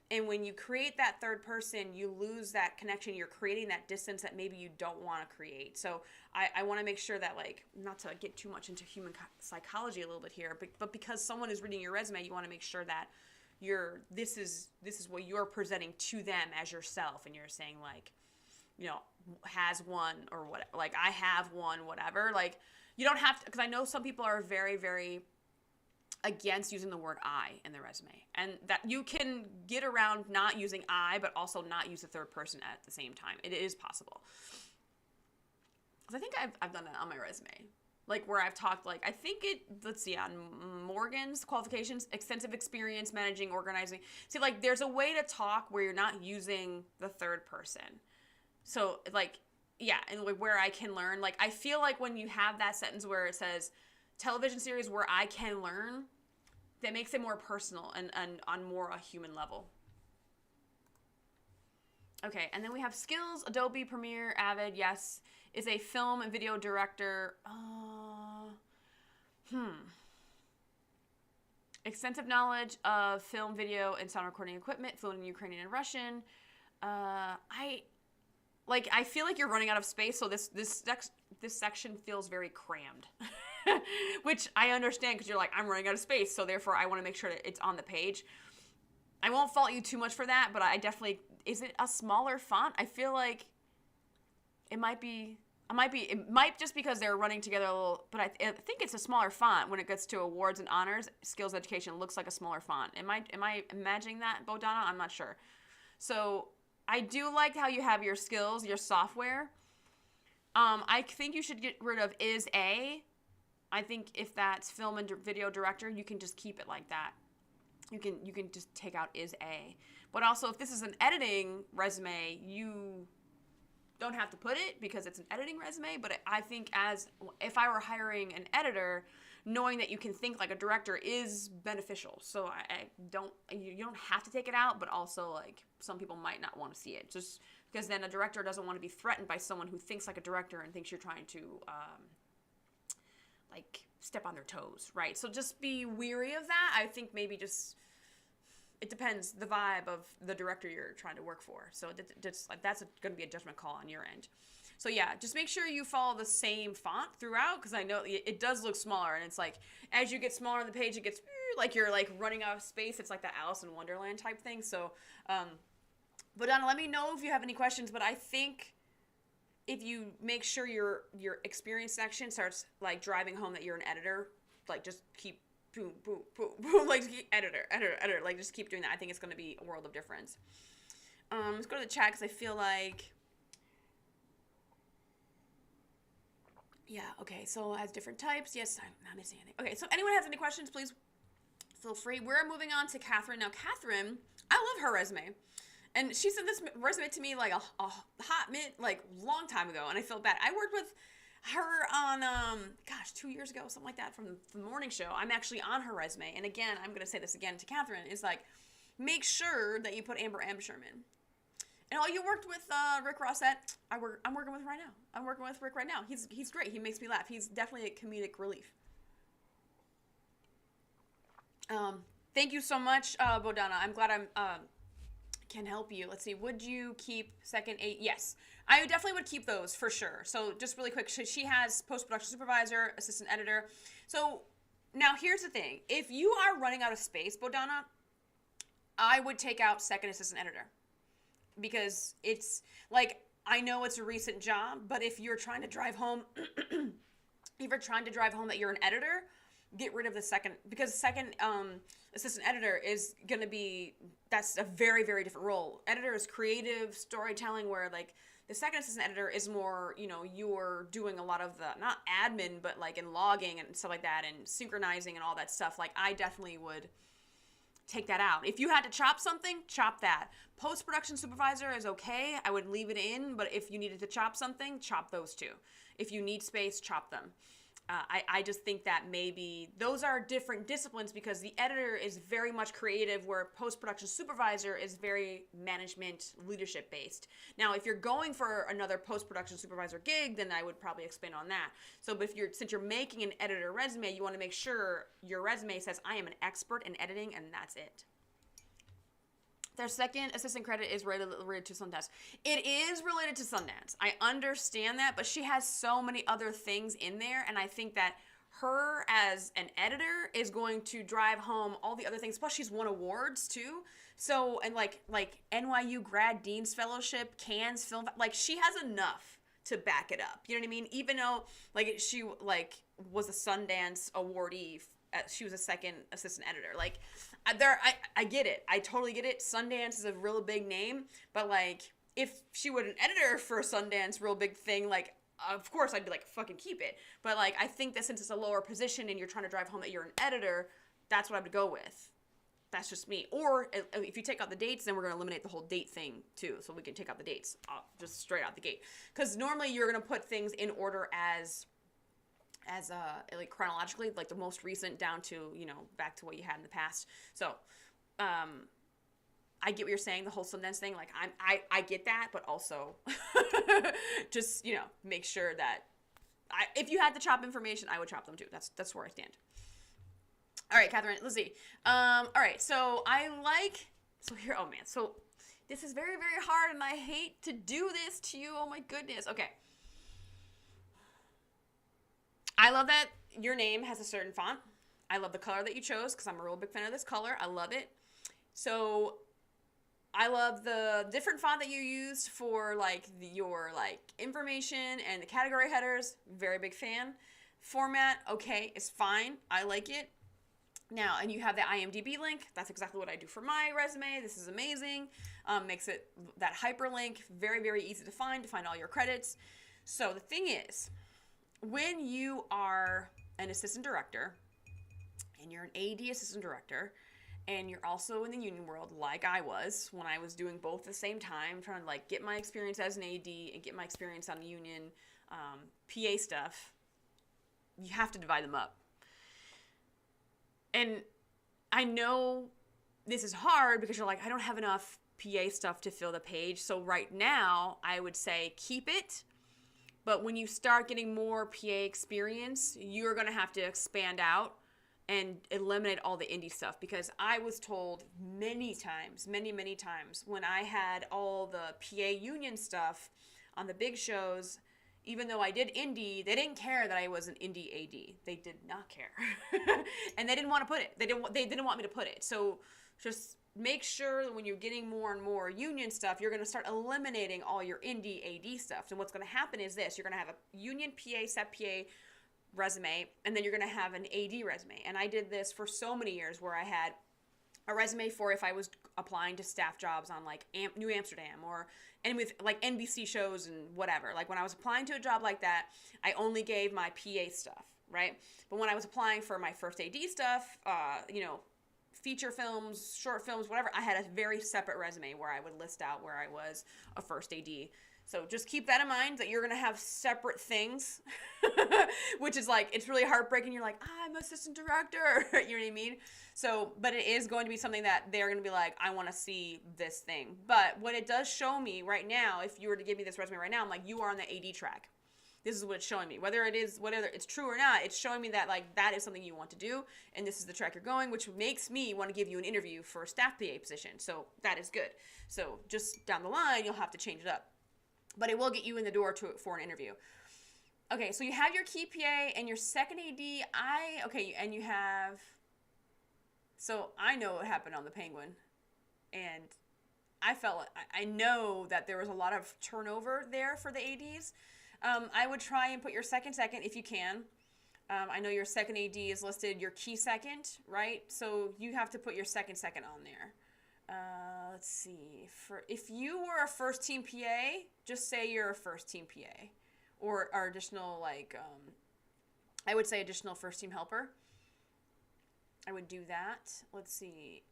And when you create that third person, you lose that connection. You're creating that distance that maybe you don't want to create. So I want to make sure that, like, not to get too much into human psychology a little bit here, but because someone is reading your resume, you want to make sure that this is what you're presenting to them as yourself. And you're saying, like, you know, has one, or what, like, I have one, whatever. Like, you don't have to, because I know some people are very, very against using the word I in their resume, and that you can get around not using I, but also not use the third person at the same time. It is possible. Because I think I've done that on my resume, like, where I've talked, like, I think let's see, on Morgan's qualifications, extensive experience managing, organizing. See, like, there's a way to talk where you're not using the third person. So, like, yeah, and, like, where I can learn, like, I feel like when you have that sentence where it says television series where I can learn, that makes it more personal and on more a human level. Okay, and then we have skills. Adobe Premiere, Avid, yes, is a film and video director. Extensive knowledge of film, video, and sound recording equipment, fluent in Ukrainian and Russian. I feel like you're running out of space, so this section feels very crammed, which I understand, because you're like, I'm running out of space, so therefore I want to make sure that it's on the page. I won't fault you too much for that, but I definitely, is it a smaller font? I feel like it might just because they're running together a little, but I think it's a smaller font when it gets to awards and honors. Skills education looks like a smaller font. Am I imagining that, Bodana? I'm not sure. So I do like how you have your skills, your software. I think you should get rid of is a. I think if that's film and video director, you can just keep it like that. You can just take out is a. But also, if this is an editing resume, you don't have to put it because it's an editing resume. But I think if I were hiring an editor, knowing that you can think like a director is beneficial. So you don't have to take it out, but also, like, some people might not want to see it, just because then a director doesn't want to be threatened by someone who thinks like a director and thinks you're trying to like step on their toes, right? So just be weary of that. I think maybe just, it depends the vibe of the director you're trying to work for. So that's going to be a judgment call on your end. So yeah, just make sure you follow the same font throughout, because I know it does look smaller, and it's like as you get smaller on the page, it gets like you're like running out of space. It's like that Alice in Wonderland type thing. So, but Donna, let me know if you have any questions. But I think if you make sure your experience section starts like driving home that you're an editor, like just keep boom, boom, boom, boom, like keep editor, like just keep doing that. I think it's going to be a world of difference. Let's go to the chat because I feel like, yeah, okay, so it has different types. Yes, I'm not missing anything. Okay, so if anyone has any questions, please feel free. We're moving on to Catherine. Now, Catherine, I love her resume. And she sent this resume to me like a hot minute, like long time ago, and I feel bad. I worked with her on, 2 years ago, something like that, from the morning show. I'm actually on her resume. And again, I'm going to say this again to Catherine, is like, make sure that you put Amber M. Sherman. And you worked with Rick Rossett. I'm working with right now. I'm working with Rick right now. He's great. He makes me laugh. He's definitely a comedic relief. Thank you so much, Bodana. I'm glad I'm can help you. Let's see. Would you keep second 8? Yes. I definitely would keep those for sure. So just really quick, she has post-production supervisor, assistant editor. So now here's the thing. If you are running out of space, Bodana, I would take out second assistant editor. Because it's like, I know it's a recent job, but if you're trying to drive home, that you're an editor, get rid of the second, because second assistant editor is going to be, that's a very, very different role. Editor is creative storytelling, where like the second assistant editor is more, you're doing a lot of the, not admin, but like in logging and stuff like that, and synchronizing and all that stuff. Like, I definitely would take that out. If you had to chop something, chop that. Post-production supervisor is okay. I would leave it in, but if you needed to chop something, chop those two. If you need space, chop them. I just think that maybe those are different disciplines, because the editor is very much creative, where post-production supervisor is very management, leadership based. Now, if you're going for another post-production supervisor gig, then I would probably expand on that. So, but since you're making an editor resume, you want to make sure your resume says, I am an expert in editing, and that's it. Their second assistant credit is related to Sundance. It is related to Sundance. I understand that, but she has so many other things in there, and I think that her as an editor is going to drive home all the other things. Plus, she's won awards too. So, and like NYU Grad Dean's Fellowship, Cannes Film, like she has enough to back it up. You know what I mean? Even though like she like was a Sundance awardee, she was a second assistant editor. Like, I get it. I totally get it. Sundance is a real big name, but like, if she was an editor for a Sundance real big thing, like, of course I'd be like, fucking keep it. But like, I think that since it's a lower position and you're trying to drive home that you're an editor, that's what I would go with. That's just me. Or if you take out the dates, then we're going to eliminate the whole date thing too. So we can take out the dates just straight out the gate. Because normally you're going to put things in order as like chronologically, like the most recent down to, back to what you had in the past. So, I get what you're saying, the whole Sundance thing. Like, I get that, but also just, make sure that if you had to chop information, I would chop them too. That's where I stand. All right, Catherine, let's see. All right, so here, oh man, so this is very, very hard, and I hate to do this to you. Oh my goodness. Okay. I love that your name has a certain font. I love the color that you chose, because I'm a real big fan of this color. I love it. So I love the different font that you used for like your like information and the category headers. Very big fan. Format, okay, is fine. I like it. Now, and you have the IMDb link. That's exactly what I do for my resume. This is amazing. Makes it that hyperlink very, very easy to find all your credits. So the thing is, when you are an assistant director and you're an AD assistant director and you're also in the union world, like I was when I was doing both at the same time, trying to like get my experience as an AD and get my experience on the union PA stuff, you have to divide them up. And I know this is hard because you're like, I don't have enough PA stuff to fill the page. So right now I would say keep it. But when you start getting more PA experience, you're going to have to expand out and eliminate all the indie stuff. Because I was told many times, many times, when I had all the PA union stuff on the big shows, even though I did indie, they didn't care that I was an indie AD. They did not care. And they didn't want to put it. They didn't want me to put it. So just make sure that when you're getting more and more union stuff, you're going to start eliminating all your indie AD stuff. And what's going to happen is this. You're going to have a union PA, Set PA resume, and then you're going to have an AD resume. And I did this for so many years where I had a resume for if I was applying to staff jobs on like New Amsterdam and with like NBC shows and whatever. Like when I was applying to a job like that, I only gave my PA stuff, right? But when I was applying for my first AD stuff, feature films, short films, whatever, I had a very separate resume where I would list out where I was a first AD. So just keep that in mind, that you're going to have separate things, which is like, it's really heartbreaking. You're like, I'm assistant director, you know what I mean? So, but it is going to be something that they're going to be like, I want to see this thing. But what it does show me right now, if you were to give me this resume right now, I'm like, you are on the AD track. This is what it's showing me. Whether it's true or not, it's showing me that like that is something you want to do, and this is the track you're going, which makes me want to give you an interview for a staff PA position. So that is good. So just down the line, you'll have to change it up. But it will get you in the door for an interview. Okay, so you have your key PA and your second AD. And you have, so I know what happened on the Penguin, and I know that there was a lot of turnover there for the ADs. I would try and put your second if you can. I know your second AD is listed, your key second, right? So you have to put your second on there. Let's see. If you were a first team PA, just say you're a first team PA, or additional I would say additional first team helper. I would do that. Let's see.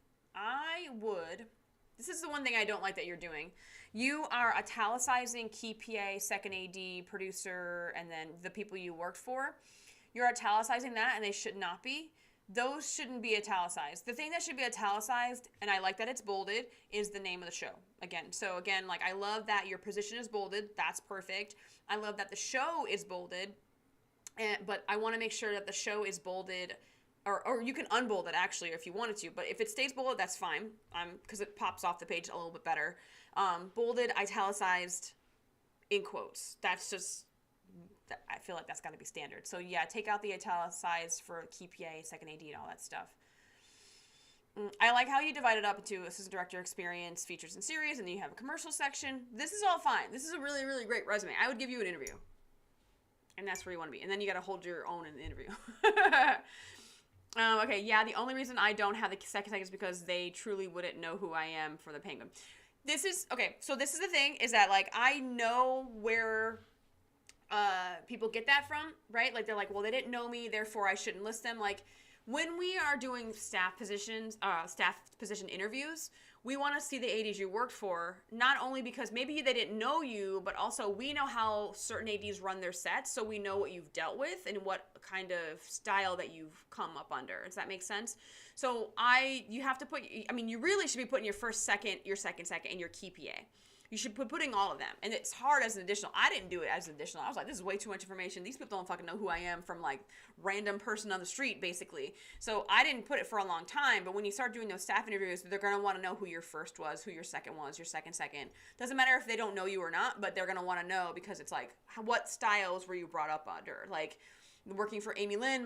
This is the one thing I don't like that you're doing. You are italicizing key PA, second AD, producer, and then the people you worked for. You're italicizing that, and they should not be. Those shouldn't be italicized. The thing that should be italicized, and I like that it's bolded, is the name of the show. Again, like I love that your position is bolded. That's perfect. I love that the show is bolded, but I want to make sure that the show is bolded, or you can unbold it actually if you wanted to. But if it stays bolded, that's fine, because it pops off the page a little bit better. Bolded, italicized, in quotes. That's just, I feel like that's got to be standard. So yeah, take out the italicized for key PA, second AD, and all that stuff. I like how you divide it up into assistant director experience, features and series, and then you have a commercial section. This is all fine. This is a really, really great resume. I would give you an interview. And that's where you want to be. And then you got to hold your own in the interview. Okay, yeah, the only reason I don't have the second is because they truly wouldn't know who I am for the Penguin. So this is the thing, is that, like, I know where people get that from, right? Like, they're like, well, they didn't know me, therefore I shouldn't list them. Like, when we are doing staff position interviews, we want to see the ADs you worked for, not only because maybe they didn't know you, but also we know how certain ADs run their sets, so we know what you've dealt with and what kind of style that you've come up under. Does that make sense? So you have to you really should be putting your second, and your key PA. You should be putting all of them. And it's hard as an additional. I didn't do it as an additional. I was like, this is way too much information. These people don't fucking know who I am from, like, random person on the street, basically. So I didn't put it for a long time. But when you start doing those staff interviews, they're going to want to know who your first was, who your second was, your second. Doesn't matter if they don't know you or not, but they're going to want to know, because it's like, what styles were you brought up under? Like, working for Amy Lynn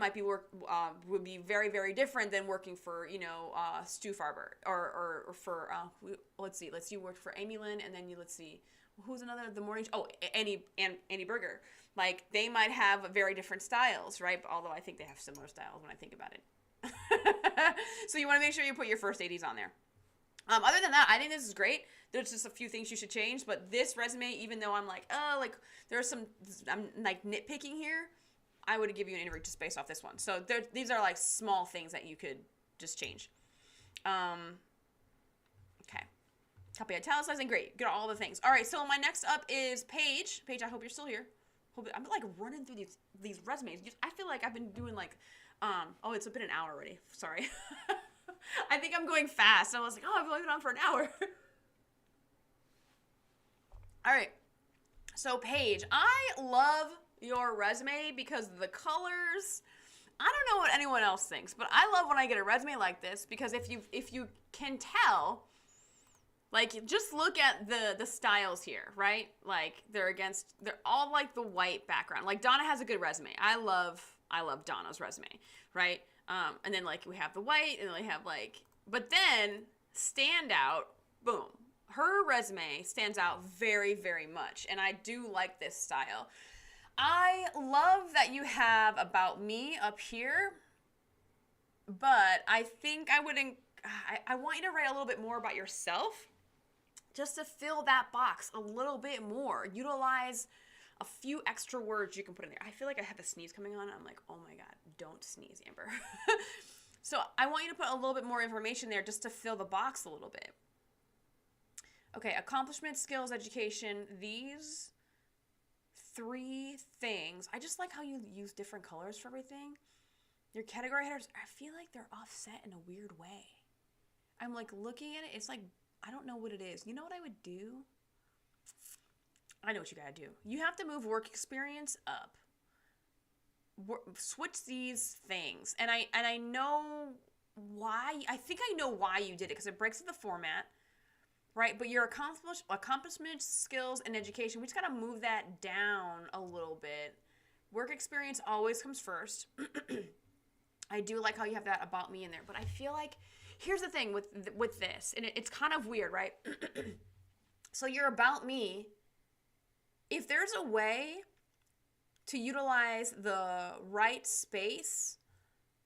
would be very, very different than working for, Stu Farber, or for, let's see, you worked for Amy Lynn, and then let's see, who's another, the morning, Annie Berger. Like, they might have very different styles, right? Although I think they have similar styles when I think about it. So you want to make sure you put your first ADs on there. Other than that, I think this is great. There's just a few things you should change, but this resume, even though I'm like, I'm like nitpicking here, I would give you an interview just based off this one. So these are like small things that you could just change. Okay. Copy italicizing, great. Get all the things. All right, so my next up is Paige. Paige, I hope you're still here. I'm like running through these resumes. I feel like I've been doing like, it's been an hour already. Sorry. I think I'm going fast. I was like, I've only been on for an hour. All right. So Paige, I love your resume because of the colors. I don't know what anyone else thinks, but I love when I get a resume like this, because if you can tell, like, just look at the styles here, right? Like, they're all like the white background. Like, Donna has a good resume. I love Donna's resume, right? And then, like, we have the white, and then we have, like, But then, standout, boom. Her resume stands out very, very much. And I do like this style. I love that you have about me up here. But I think I want you to write a little bit more about yourself just to fill that box a little bit more. Utilize a few extra words you can put in there. I feel like I have a sneeze coming on. I'm like, oh my God, don't sneeze, Amber. So I want you to put a little bit more information there just to fill the box a little bit. Okay, accomplishments, skills, education, these 3 things. I just like how you use different colors for everything. Your category headers, I feel like they're offset in a weird way. I'm like looking at it, it's like, I don't know what it is. You know what I would do? I know what you gotta do. You have to move work experience up. Switch these things. And I know why. I think I know why you did it, because it breaks the format, right? But your accomplishments, skills, and education, we just gotta move that down a little bit. Work experience always comes first. I do like how you have that about me in there, but I feel like, here's the thing with this, and it's kind of weird, right? So your about me, if there's a way to utilize the right space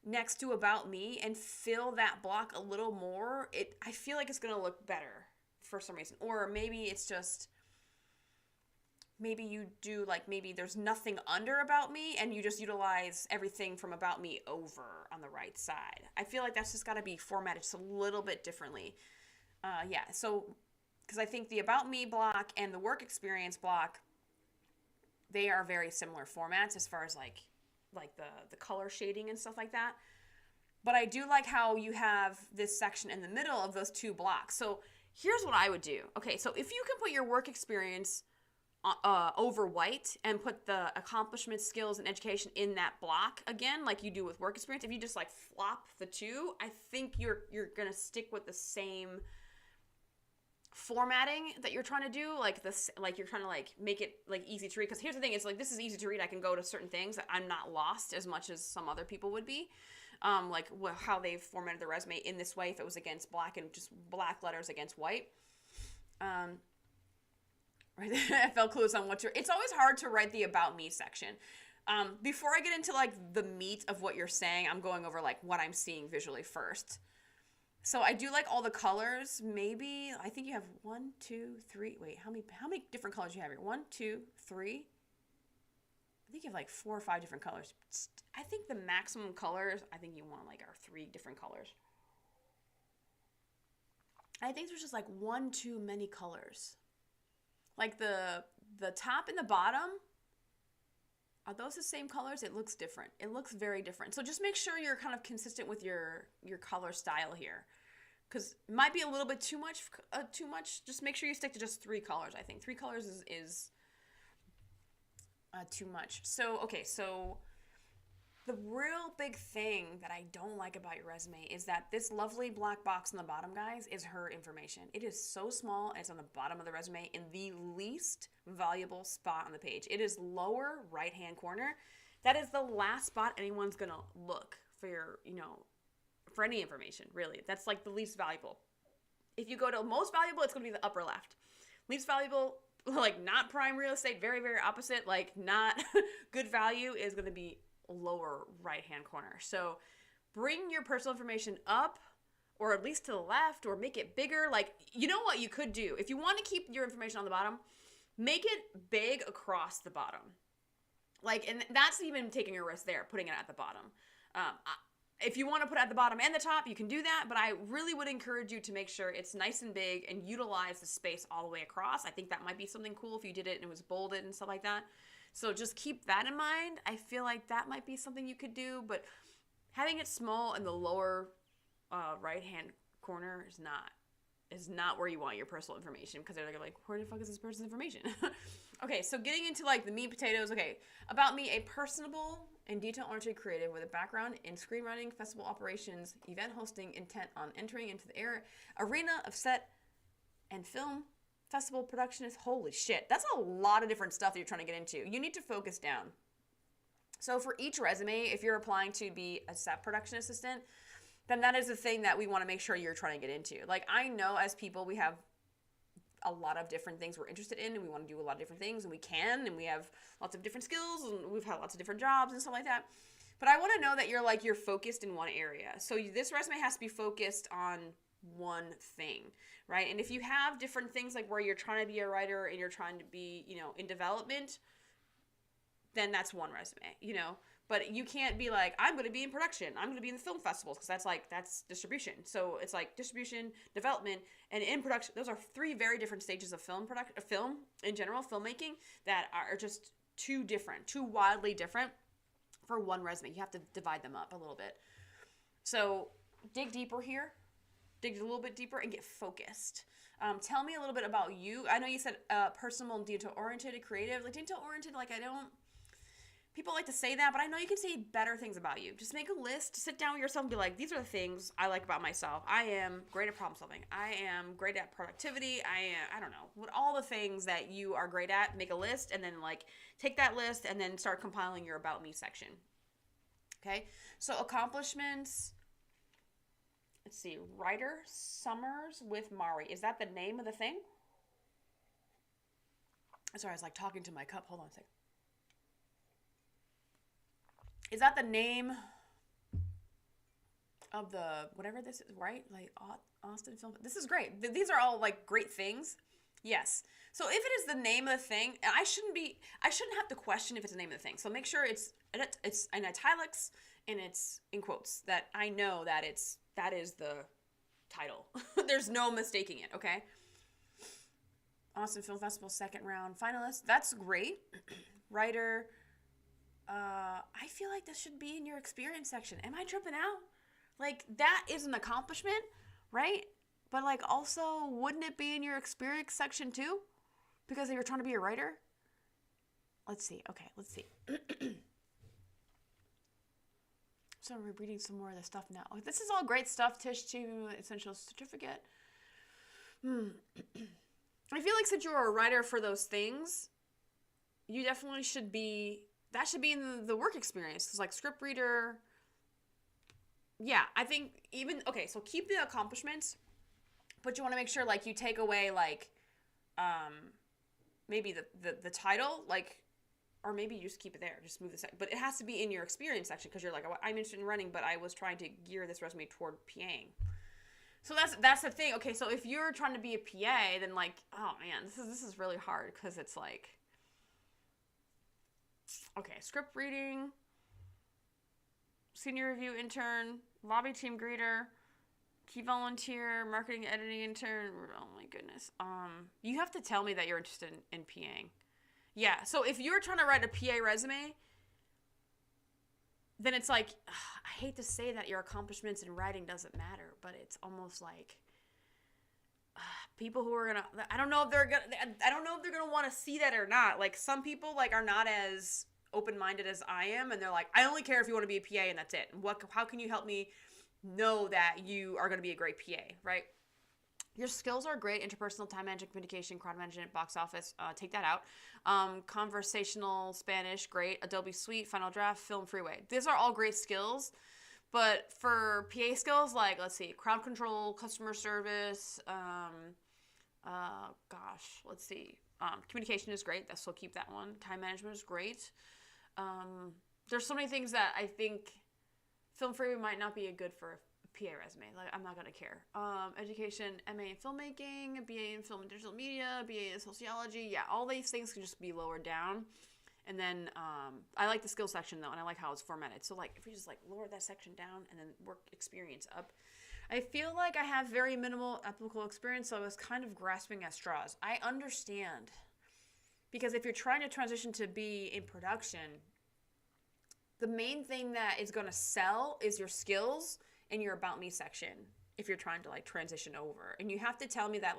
next to about me and fill that block a little more, I feel like it's going to look better for some reason. Or maybe it's just, maybe you do like, maybe there's nothing under about me and you just utilize everything from about me over on the right side. I feel like that's just got to be formatted just a little bit differently. Yeah, so, because I think the about me block and the work experience block, they are very similar formats as far as like the color shading and stuff like that. But I do like how you have this section in the middle of those 2 blocks. So here's what I would do. Okay, so if you can put your work experience over white and put the accomplishments, skills, and education in that block again, like you do with work experience, if you just like flop the 2, I think you're gonna stick with the same formatting that you're trying to do, like this, like you're trying to like make it like easy to read. Because here's the thing, it's like, this is easy to read. I can go to certain things that I'm not lost as much as some other people would be. Like how they've formatted the resume in this way, if it was against black and just black letters against white. Right. I felt clueless on it's always hard to write the about me section. Before I get into like the meat of what you're saying, I'm going over like what I'm seeing visually first. So I do like all the colors. Maybe, I think you have 1, 2, 3. Wait, how many different colors do you have here? 1, 2, 3. I think you have like 4 or 5 different colors. I think the maximum colors, I think you want like are 3 different colors. I think there's just like 1 too many colors. Like the top and the bottom, are those the same colors? It looks different. It looks very different. So just make sure you're kind of consistent with your color style here, because it might be a little bit too much. Just make sure you stick to just 3 colors. I think 3 colors is too much. So, okay, so the real big thing that I don't like about your resume is that this lovely black box on the bottom, guys, is her information. It is so small, and it's on the bottom of the resume in the least valuable spot on the page. It is lower right-hand corner. That is the last spot anyone's going to look for your, for any information, really. That's like the least valuable. If you go to most valuable, it's going to be the upper left. Least valuable, like not prime real estate, very, very opposite, like not good value, is going to be lower right-hand corner. So bring your personal information up, or at least to the left, or make it bigger. Like, you know what you could do? If you want to keep your information on the bottom, make it big across the bottom. Like, and that's even taking a risk there, putting it at the bottom. If you want to put it at the bottom and the top, you can do that, but I really would encourage you to make sure it's nice and big and utilize the space all the way across. I think that might be something cool if you did it and it was bolded and stuff like that. So just keep that in mind. I feel like that might be something you could do, but having it small in the lower right-hand corner is not where you want your personal information, because they're like, where the fuck is this person's information? Okay, so getting into like the meat and potatoes. Okay, about me, a personable and detail-oriented creative with a background in screenwriting, festival operations, event hosting, intent on entering into the arena of set and film festival production is, holy shit, that's a lot of different stuff that you're trying to get into. You need to focus down. So for each resume, if you're applying to be a set production assistant, then that is the thing that we want to make sure you're trying to get into. Like, I know as people, we have a lot of different things we're interested in, and we want to do a lot of different things, and we can, and we have lots of different skills, and we've had lots of different jobs and stuff like that. But I want to know that you're focused in one area. So this resume has to be focused on one thing, right? And if you have different things, like where you're trying to be a writer and you're trying to be, in development, then that's one resume, But you can't be like, I'm going to be in production, I'm going to be in the film festivals, because that's distribution. So it's like distribution, development, and in production. Those are three very different stages of film in general, filmmaking, that are just too wildly different for one resume. You have to divide them up a little bit. So dig deeper here, dig a little bit deeper, and get focused. Tell me a little bit about you. I know you said personal, detail-oriented, creative. Like, detail-oriented, people like to say that, but I know you can say better things about you. Just make a list, sit down with yourself and be like, these are the things I like about myself. I am great at problem solving. I am great at productivity. I don't know, what all the things that you are great at, make a list, and then take that list and then start compiling your about me section. Okay. So accomplishments, let's see, Writer Summers with Mari. Is that the name of the thing? Sorry, I was talking to my cup. Hold on a second. Is that the name of the, whatever this is, right? Austin Film. This is great. These are all great things. Yes. So if it is the name of the thing, I shouldn't have to question if it's the name of the thing. So make sure it's in italics and it's in quotes, that I know that is the title. There's no mistaking it. Okay. Austin Film Festival, second round finalist. That's great. Writer. I feel like this should be in your experience section. Am I tripping out? That is an accomplishment, right? But also, wouldn't it be in your experience section too? Because you're trying to be a writer? Let's see. Okay, let's see. So we're reading some more of the stuff now. This is all great stuff. Tish too, essential certificate. I feel like since you're a writer for those things, you definitely should be, that should be in the work experience. Because script reader, yeah, I think okay, so keep the accomplishments, but you want to make sure you take away maybe the title, or maybe you just keep it there, just move the section. But it has to be in your experience section, because you're I'm interested in running, but I was trying to gear this resume toward PAing. So that's the thing. Okay, so if you're trying to be a PA, then oh man, this is really hard, because it's okay, script reading, senior review intern, lobby team greeter, key volunteer, marketing editing intern. Oh my goodness. You have to tell me that you're interested in PAing. Yeah, so if you're trying to write a PA resume, then it's I hate to say that your accomplishments in writing doesn't matter, but it's almost people who are gonna, I don't know if they're gonna want to see that or not. Some people are not as open-minded as I am, and they're I only care if you want to be a PA and that's it. How can you help me know that you are going to be a great PA, right? Your skills are great. Interpersonal, time management, communication, crowd management, box office. Take that out. Conversational Spanish, great. Adobe Suite, Final Draft, Film Freeway. These are all great skills. But for PA skills, let's see, crowd control, customer service, let's see. Communication is great. So keep that one. Time management is great. There's so many things that I think Film Freeway might not be good for a PA resume. I'm not going to care. Education, MA in filmmaking, BA in film and digital media, BA in sociology. Yeah, all these things can just be lowered down. And then I like the skill section, though, and I like how it's formatted. So, if we just, lower that section down and then work experience up. I feel like I have very minimal applicable experience, so I was kind of grasping at straws. I understand. Because if you're trying to transition to be in production, the main thing that is going to sell is your skills and your About Me section if you're trying to, transition over. And you have to tell me that,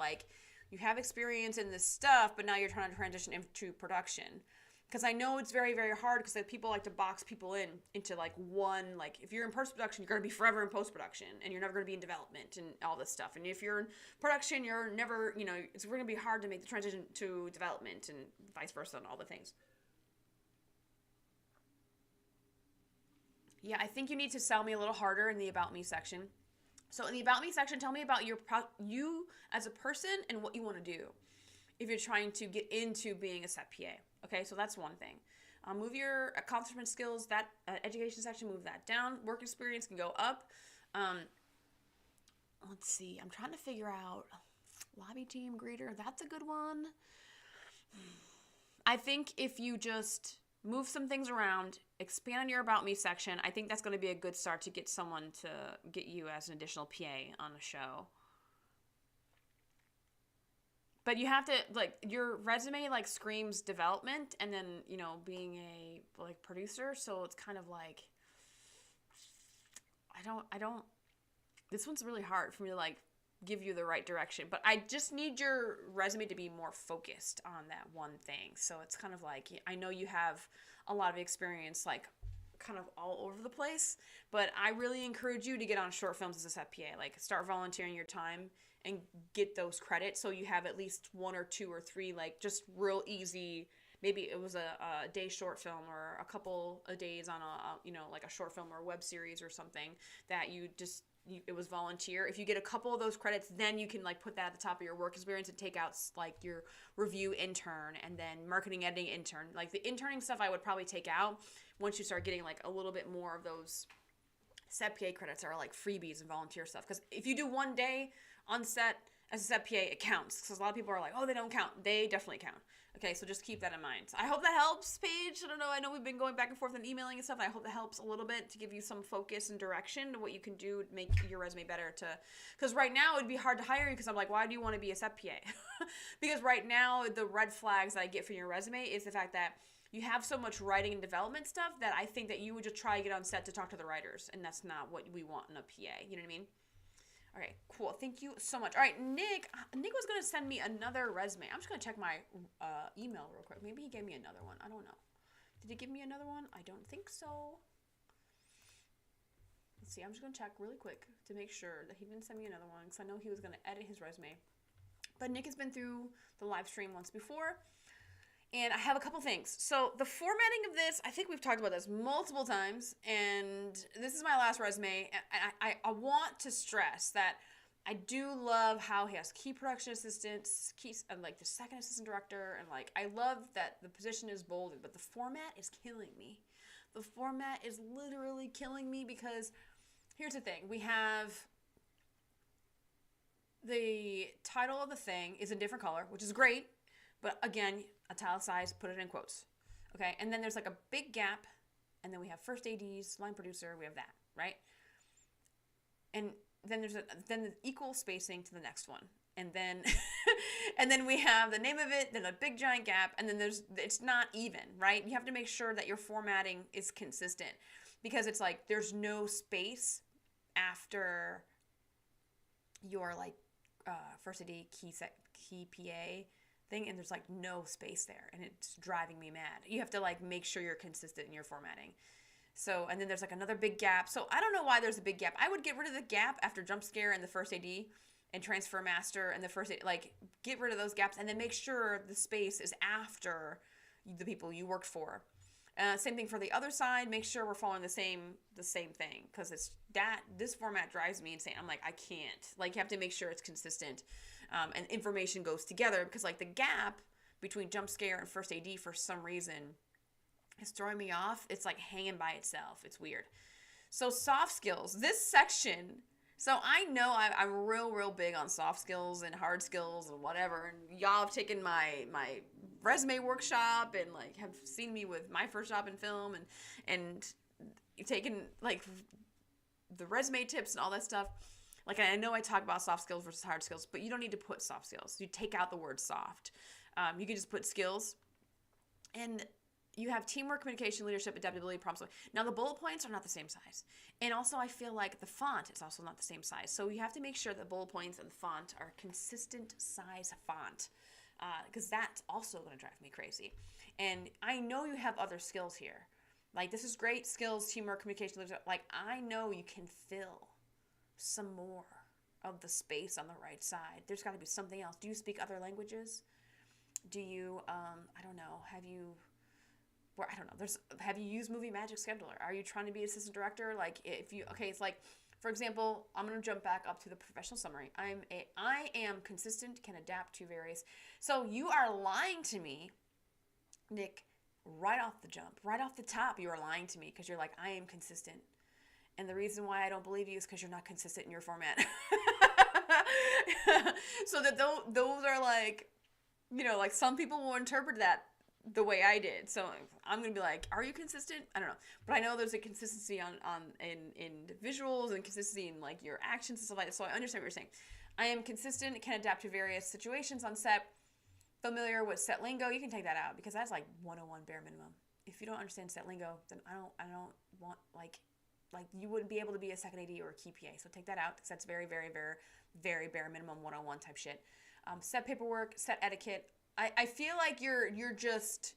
you have experience in this stuff, but now you're trying to transition into production. Because I know it's very, very hard, because people like to box people into one, if you're in post-production, you're going to be forever in post-production, and you're never going to be in development and all this stuff. And if you're in production, you're never, it's going to be hard to make the transition to development and vice versa and all the things. Yeah, I think you need to sell me a little harder in the About Me section. So in the About Me section, tell me about you as a person and what you want to do if you're trying to get into being a set PA. Okay, so that's one thing. Move your accomplishment skills, that education section, move that down. Work experience can go up. Let's see, I'm trying to figure out lobby team greeter. That's a good one. I think if you just move some things around, expand on your About Me section, I think that's going to be a good start to get someone to get you as an additional PA on a show. But you have to, like, your resume, like, screams development and then, you know, being a, like, producer. So it's kind of like, I don't, this one's really hard for me to, like, give you the right direction. But I just need your resume to be more focused on that one thing. So it's kind of like, I know you have a lot of experience, like, kind of all over the place. But I really encourage you to get on short films as a set PA. Like, start volunteering your time and get those credits so you have at least 1 or 2 or 3, like, just real easy. Maybe it was a day short film or a couple of days on a, you know, like a short film or a web series or something that it was volunteer. If you get a couple of those credits, then you can, like, put that at the top of your work experience and take out, like, your review intern and then marketing editing intern. Like, the interning stuff I would probably take out once you start getting, like, a little bit more of those set PA credits are like freebies and volunteer stuff. Because if you do one day on set as a set PA, it counts. Because a lot of people are like, oh, they don't count. They definitely count. Okay, so just keep that in mind. I hope that helps, Paige. I don't know. I know we've been going back and forth and emailing and stuff. I hope that helps a little bit to give you some focus and direction to what you can do to make your resume better. Because right now it would be hard to hire you because I'm like, why do you want to be a set PA? Because right now the red flags that I get from your resume is the fact that you have so much writing and development stuff that I think that you would just try to get on set to talk to the writers, and that's not what we want in a PA. You know what I mean? All right, cool. Thank you so much. All right, Nick was going to send me another resume. I'm just going to check my email real quick. Maybe he gave me another one. I don't know. Did he give me another one? I don't think so. Let's see. I'm just going to check really quick to make sure that he didn't send me another one because I know he was going to edit his resume. But Nick has been through the live stream once before. And I have a couple things. So the formatting of this, I think we've talked about this multiple times, and this is my last resume. And I want to stress that I do love how he has key production assistants, and like the second assistant director, and like I love that the position is bolded, but the format is killing me. The format is literally killing me because here's the thing. We have the title of the thing is a different color, which is great. But again, italicized, put it in quotes. Okay, and then there's like a big gap, and then we have first ADs, line producer, we have that, right? And then there's then the equal spacing to the next one. And then and then we have the name of it, then a big giant gap, and then it's not even, right? You have to make sure that your formatting is consistent because it's like there's no space after your like first AD key PA thing, and there's like no space there, and it's driving me mad. You have to like make sure you're consistent in your formatting. So, and then there's like another big gap. So I don't know why there's a big gap. I would get rid of the gap after jump scare and the first AD and transfer master and the first AD, like get rid of those gaps and then make sure the space is after the people you worked for. Same thing for the other side. Make sure we're following the same thing because this format drives me insane. I'm like, I can't. Like, you have to make sure it's consistent, and information goes together because like the gap between jump scare and first AD for some reason is throwing me off. It's like hanging by itself. It's weird. So soft skills. This section. So I know I'm real big on soft skills and hard skills and whatever. And y'all have taken my resume workshop and like have seen me with my first job in film and taken like the resume tips and all that stuff. Like, I know I talk about soft skills versus hard skills, but you don't need to put soft skills. You take out the word soft. You can just put skills. And you have teamwork, communication, leadership, adaptability, problem solving. Now, the bullet points are not the same size. And also, I feel like the font is also not the same size. So you have to make sure the bullet points and the font are consistent size font. Because that's also going to drive me crazy. And I know you have other skills here. Like, this is great skills, teamwork, communication, leadership. Like, I know you can fill some more of the space on the right side. There's got to be something else. Do you speak other languages? Do you, I don't know, have you where, I don't know, have you used Movie Magic Scheduler? Are you trying to be assistant director? Like it's like, for example, I'm going to jump back up to the professional summary. I am consistent, can adapt to various. So you are lying to me, Nick, right off the jump, right off the top. You are lying to me because you're like, I am consistent. And the reason why I don't believe you is because you're not consistent in your format. So that those are like, like some people will interpret that the way I did. So I'm going to be like, are you consistent? I don't know. But I know there's a consistency in visuals and consistency in like your actions and stuff like that. So I understand what you're saying. I am consistent, can adapt to various situations on set, familiar with set lingo. You can take that out because that's like 101 bare minimum. If you don't understand set lingo, then I don't want like you wouldn't be able to be a second AD or a key PA. So take that out because that's very, very, very, very bare minimum 101 type shit. Set paperwork, set etiquette. I feel like you're just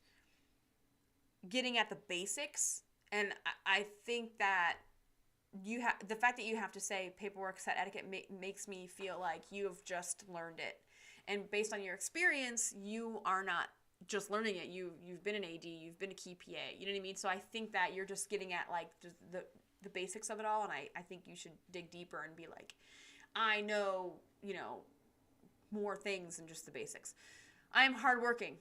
getting at the basics, and I think that the fact that you have to say paperwork, set etiquette makes me feel like you have just learned it, and based on your experience, you are not just learning it. You've been an AD, you've been a key PA. You know what I mean? So I think that you're just getting at like just the basics of it all, and I think you should dig deeper and be like, I know more things than just the basics. I am hardworking.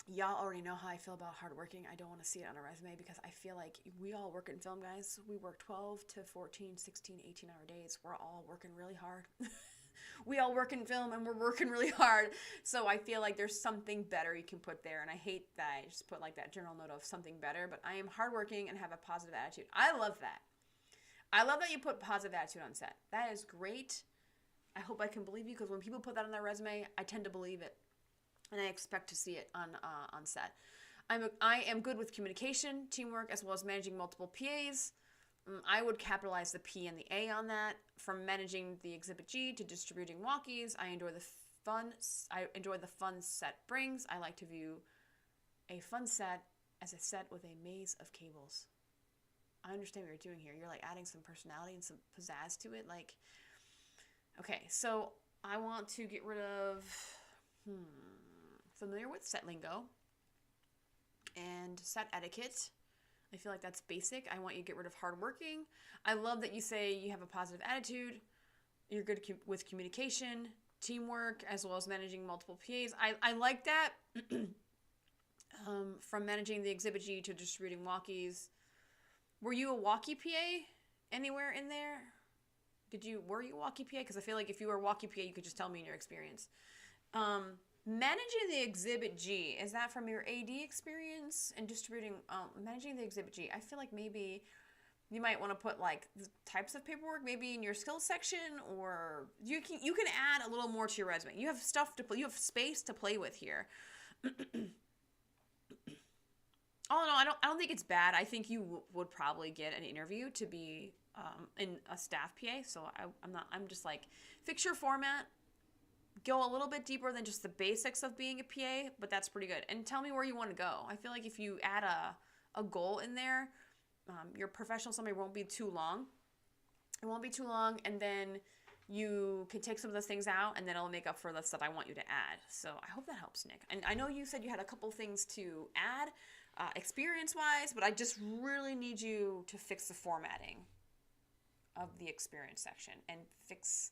Y'all already know how I feel about hardworking. I don't want to see it on a resume because I feel like we all work in film, guys. We work 12 to 14, 16, 18-hour days. We're all working really hard. We all work in film and we're working really hard. So I feel like there's something better you can put there. And I hate that I just put like that general note of something better. But I am hardworking and have a positive attitude. I love that. I love that you put positive attitude on set. That is great. I hope I can believe you because when people put that on their resume, I tend to believe it. And I expect to see it on set. I am good with communication, teamwork, as well as managing multiple PAs. I would capitalize the P and the A on that. From managing the Exhibit G to distributing walkies, I enjoy the fun set brings. I like to view a fun set as a set with a maze of cables. I understand what you're doing here. You're like adding some personality and some pizzazz to it. Like, okay, so I want to get rid of familiar with set lingo and set etiquette. I feel like that's basic. I want you to get rid of hardworking. I love that you say you have a positive attitude. You're good with communication, teamwork, as well as managing multiple PAs. I like that. From managing the Exhibit G to distributing walkies. Were you a walkie PA anywhere in there? Were you a walkie PA? Because I feel like if you were a walkie PA, you could just tell me in your experience. Managing the Exhibit G, is that from your AD experience and distributing, managing the Exhibit G? I feel like maybe you might want to put like the types of paperwork maybe in your skills section, or you can add a little more to your resume. You have stuff to play, you have space to play with here. Oh no, I don't think it's bad. I think you would probably get an interview to be in a staff PA. So I'm just like, fix your format. Go a little bit deeper than just the basics of being a PA, but that's pretty good. And tell me where you want to go. I feel like if you add a goal in there, your professional summary won't be too long. It won't be too long, and then you can take some of those things out, and then it'll make up for the stuff I want you to add. So I hope that helps, Nick. And I know you said you had a couple things to add experience-wise, but I just really need you to fix the formatting of the experience section and fix...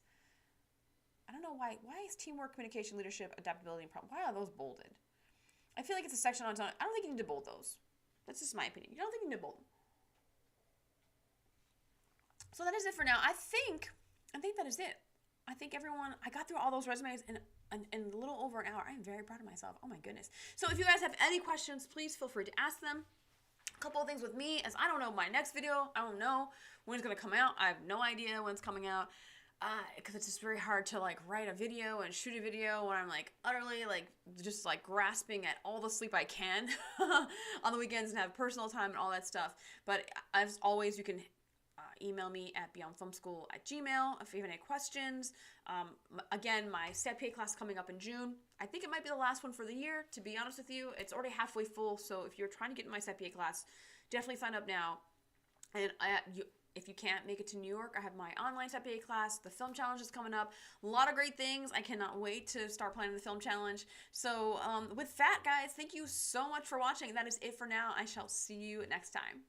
I don't know why is teamwork, communication, leadership, adaptability, and problem? Why are those bolded? I feel like it's a section on its own. I don't think you need to bold those. That's just my opinion. You don't think you need to bold them. So that is it for now. I think that is it. I think I got through all those resumes in a little over an hour. I am very proud of myself. Oh my goodness. So if you guys have any questions, please feel free to ask them. A couple of things with me, as I don't know my next video. I don't know when it's going to come out. I have no idea when it's coming out. Because it's just very hard to like write a video and shoot a video when I'm like utterly like just like grasping at all the sleep I can on the weekends and have personal time and all that stuff. But as always, you can email me at beyondfilmschool@gmail.com if you have any questions. Again, my Set PA class coming up in June. I think it might be the last one for the year, to be honest with you. It's already halfway full, so if you're trying to get in my Set PA class, definitely sign up now. And if you can't make it to New York, I have my online Set PA class. The film challenge is coming up. A lot of great things. I cannot wait to start planning the film challenge. So with that, guys, thank you so much for watching. That is it for now. I shall see you next time.